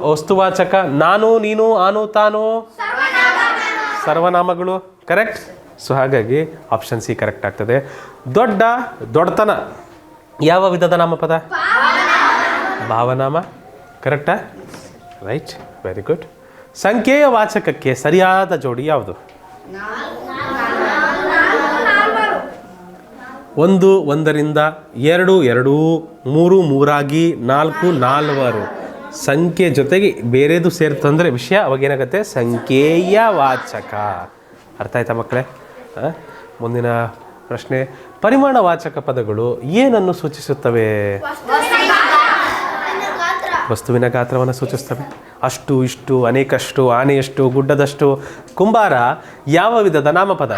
ವಸ್ತುವಾಚಕ, ನಾನು ನೀನು ಆನು ತಾನು ಸರ್ವನಾಮಗಳು. ಕರೆಕ್ಟ್. ಸೊ ಹಾಗಾಗಿ ಆಪ್ಷನ್ ಸಿ ಕರೆಕ್ಟ್ ಆಗ್ತದೆ. ದೊಡ್ಡತನ ಯಾವ ವಿಧದ ನಾಮಪದ? ಭಾವನಾಮ. ಕರೆಕ್ಟಾ? Right, very good. ಸಂಖ್ಯೆಯ ವಾಚಕಕ್ಕೆ ಸರಿಯಾದ ಜೋಡಿ ಯಾವುದು? 1 1ರಿಂದ 2 2, 3 3 4 4. ಸಂಖ್ಯೆ ಜೊತೆಗೆ ಬೇರೆದು ಸೇರ್ತಂದರೆ ವಿಷಯ ಅವಾಗೇನಾಗುತ್ತೆ ಸಂಖ್ಯೆಯ ವಾಚಕ. ಅರ್ಥ ಆಯ್ತಾ ಮಕ್ಕಳೇ? ಮುಂದಿನ ಪ್ರಶ್ನೆ, ಪರಿಮಾಣವಾಚಕ ಪದಗಳು ಏನನ್ನು ಸೂಚಿಸುತ್ತವೆ? ವಸ್ತುವಿನ ಗಾತ್ರವನ್ನು ಸೂಚಿಸ್ತವೆ. ಅಷ್ಟು, ಇಷ್ಟು, ಅನೇಕಷ್ಟು, ಆನೆಯಷ್ಟು, ಗುಡ್ಡದಷ್ಟು. ಕುಂಬಾರ ಯಾವ ವಿಧದ ನಾಮಪದ?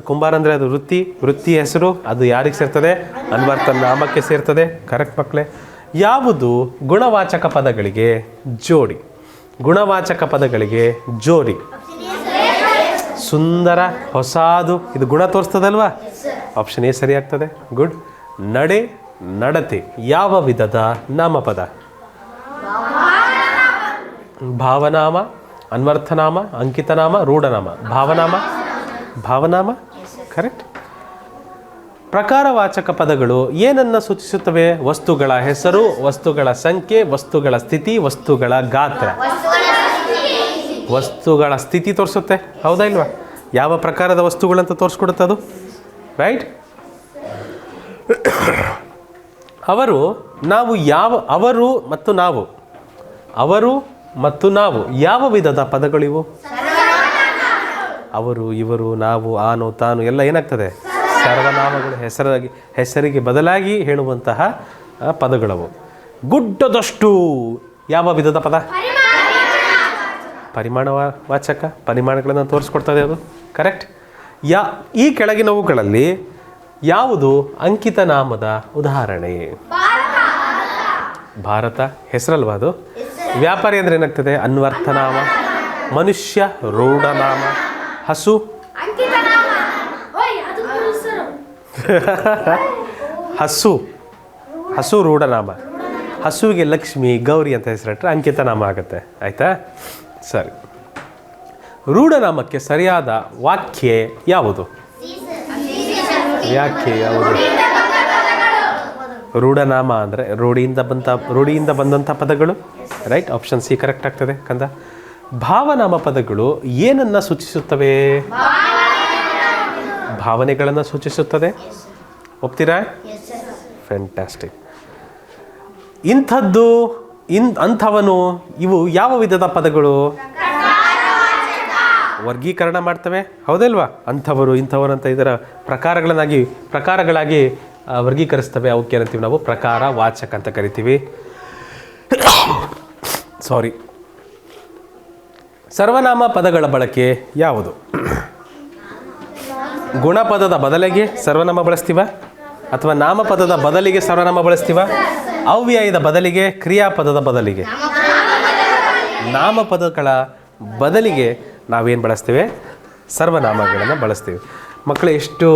ಕುಂಬಾರ ಅಂದರೆ ಅದು ವೃತ್ತಿ ಹೆಸರು. ಅದು ಯಾರಿಗೆ ಸೇರ್ತದೆ? ಅನ್ವರ್ಥ ನಾಮಕ್ಕೆ ಸೇರ್ತದೆ. ಕರೆಕ್ಟ್ ಮಕ್ಕಳೇ. ಯಾವುದು ಗುಣವಾಚಕ ಪದಗಳಿಗೆ ಜೋಡಿ? ಗುಣವಾಚಕ ಪದಗಳಿಗೆ ಜೋಡಿ ಸುಂದರ, ಹೊಸಾದು. ಇದು ಗುಣ ತೋರಿಸ್ತದಲ್ವಾ? ಆಪ್ಷನ್ ಎ ಸರಿ ಆಗ್ತದೆ. ಗುಡ್. ನಡೆ, ನಡತೆ ಯಾವ ವಿಧದ ನಾಮಪದ? ಭಾವನಾಮ, ಅನ್ವರ್ಥನಾಮ, ಅಂಕಿತನಾಮ, ರೂಢನಾಮ. ಭಾವನಾಮ ಕರೆಕ್ಟ್. ಪ್ರಕಾರವಾಚಕ ಪದಗಳು ಏನನ್ನು ಸೂಚಿಸುತ್ತವೆ? ವಸ್ತುಗಳ ಹೆಸರು, ವಸ್ತುಗಳ ಸಂಖ್ಯೆ, ವಸ್ತುಗಳ ಸ್ಥಿತಿ, ವಸ್ತುಗಳ ಗಾತ್ರ. ವಸ್ತುಗಳ ಸ್ಥಿತಿ ತೋರಿಸುತ್ತೆ, ಹೌದಾ ಇಲ್ವಾ? ಯಾವ ಪ್ರಕಾರದ ವಸ್ತುಗಳಂತ ತೋರಿಸ್ಕೊಡುತ್ತೆ ಅದು, ರೈಟ್? ಅವರು ಮತ್ತು ನಾವು ಯಾವ ವಿಧದ ಪದಗಳಿವು? ಅವರು, ಇವರು, ನಾವು, ಆನು, ತಾನು ಎಲ್ಲ ಏನಾಗ್ತದೆ? ಸರ್ವನಾಮಗಳು. ಹೆಸರಿಗೆ ಬದಲಾಗಿ ಹೇಳುವಂತಹ ಪದಗಳವು. ಗುಡ್ಡದಷ್ಟು ಯಾವ ವಿಧದ ಪದ? ಪರಿಮಾಣವಾಚಕ. ಪರಿಮಾಣಗಳನ್ನು ತೋರಿಸ್ಕೊಡ್ತದೆ ಅದು. ಕರೆಕ್ಟ್. ಈ ಕೆಳಗಿನವುಗಳಲ್ಲಿ ಯಾವುದು ಅಂಕಿತ ನಾಮದ ಉದಾಹರಣೆ? ಭಾರತ ಹೆಸರಲ್ವಾ ಅದು? ವ್ಯಾಪಾರಿ ಅಂದರೆ ಏನಾಗ್ತದೆ? ಅನ್ವರ್ಥನಾಮ. ಮನುಷ್ಯ ರೂಢನಾಮ. ಹಸು ಹಸು ರೂಢನಾಮ. ಹಸುವಿಗೆ ಲಕ್ಷ್ಮಿ, ಗೌರಿ ಅಂತ ಹೆಸರಿಟ್ಟರೆ ಅಂಕಿತ ನಾಮ ಆಗುತ್ತೆ. ಆಯಿತಾ? ಸರಿ. ರೂಢನಾಮಕ್ಕೆ ಸರಿಯಾದ ವ್ಯಾಖ್ಯೆ ಯಾವುದು? ರೂಢನಾಮ ಅಂದರೆ ರೂಢಿಯಿಂದ ಬಂದಂಥ ಪದಗಳು. ರೈಟ್. ಆಪ್ಷನ್ ಸಿ ಕರೆಕ್ಟ್ ಆಗ್ತದೆ ಕಂದ. ಭಾವನಾಮ ಪದಗಳು ಏನನ್ನು ಸೂಚಿಸುತ್ತವೆ? ಭಾವನೆಗಳನ್ನು ಸೂಚಿಸುತ್ತದೆ. ಒಪ್ತೀರಾ? ಫ್ಯಾಂಟಾಸ್ಟಿಕ್. ಅಂಥವನು, ಇವು ಯಾವ ವಿಧದ ಪದಗಳು? ವರ್ಗೀಕರಣ ಮಾಡ್ತವೆ, ಹೌದಲ್ವಾ? ಅಂಥವರು, ಇಂಥವರು ಅಂತ ಇದರ ಪ್ರಕಾರಗಳಾಗಿ ವರ್ಗೀಕರಿಸ್ತವೆ. ಅವಕ್ಕೆ ಏನಂತೀವಿ ನಾವು? ಪ್ರಕಾರ ವಾಚಕ ಅಂತ ಕರಿತೀವಿ. ಸರ್ವನಾಮ ಪದಗಳ ಬಳಕೆ ಯಾವುದು? ಗುಣಪದದ ಬದಲಿಗೆ ಸರ್ವನಾಮ ಬಳಸ್ತೀವ ಅಥವಾ ನಾಮಪದದ ಬದಲಿಗೆ ಸರ್ವನಾಮ ಬಳಸ್ತೀವ? ಅವ್ಯಯದ ಬದಲಿಗೆ, ಕ್ರಿಯಾಪದದ ಬದಲಿಗೆ? ನಾಮಪದಗಳ ಬದಲಿಗೆ ನಾವೇನು ಬಳಸ್ತೇವೆ? ಸರ್ವನಾಮಗಳನ್ನು ಬಳಸ್ತೀವಿ. ಮಕ್ಕಳು, ಎಷ್ಟು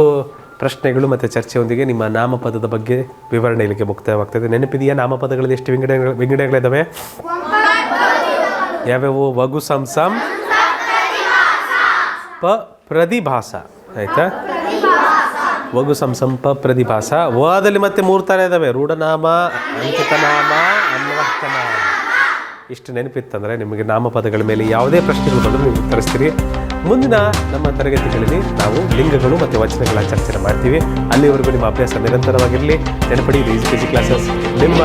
ಪ್ರಶ್ನೆಗಳು ಮತ್ತು ಚರ್ಚೆಯೊಂದಿಗೆ ನಿಮ್ಮ ನಾಮಪದದ ಬಗ್ಗೆ ವಿವರಣೆ ಇಲ್ಲಿಗೆ ಮುಕ್ತಾಯವಾಗ್ತದೆ. ನೆನಪಿದೆಯಾ? ನಾಮಪದಗಳಲ್ಲಿ ಎಷ್ಟು ವಿಂಗಡಗಳಿದ್ದಾವೆ? ಯಾವ್ಯಾವು? ವಗು, ಸಂಸಂ, ಪ್ರತಿಭಾಸ. ಆಯಿತಾ? ವಗು, ಸಂಸಂ, ಪ್ರತಿಭಾಸ. ವದಲ್ಲಿ ಮತ್ತೆ 3 ಥರ ಇದ್ದಾವೆ: ರೂಢನಾಮ, ಅಂಕಿತನಾಮ, ಅನ್ವರ್ಥನಾಮ. ಇಷ್ಟು ನೆನಪಿತ್ತಂದರೆ ನಿಮಗೆ ನಾಮಪದಗಳ ಮೇಲೆ ಯಾವುದೇ ಪ್ರಶ್ನೆಗಳು ಬಂದರೂ ನೀವು ಉತ್ತರಿಸ್ತೀರಿ. ಮುಂದಿನ ನಮ್ಮ ತರಗತಿಗಳಲ್ಲಿ ನಾವು ಲಿಂಗಗಳು ಮತ್ತು ವಚನಗಳ ಚರ್ಚೆ ಮಾಡ್ತೀವಿ. ಅಲ್ಲಿವರೆಗೂ ನಿಮ್ಮ ಅಭ್ಯಾಸ ನಿರಂತರವಾಗಿರಲಿ. ನೆನಪಡಿ, ಈಸಿ ಕೆಜಿ ಕ್ಲಾಸಸ್ ನಿಮ್ಮ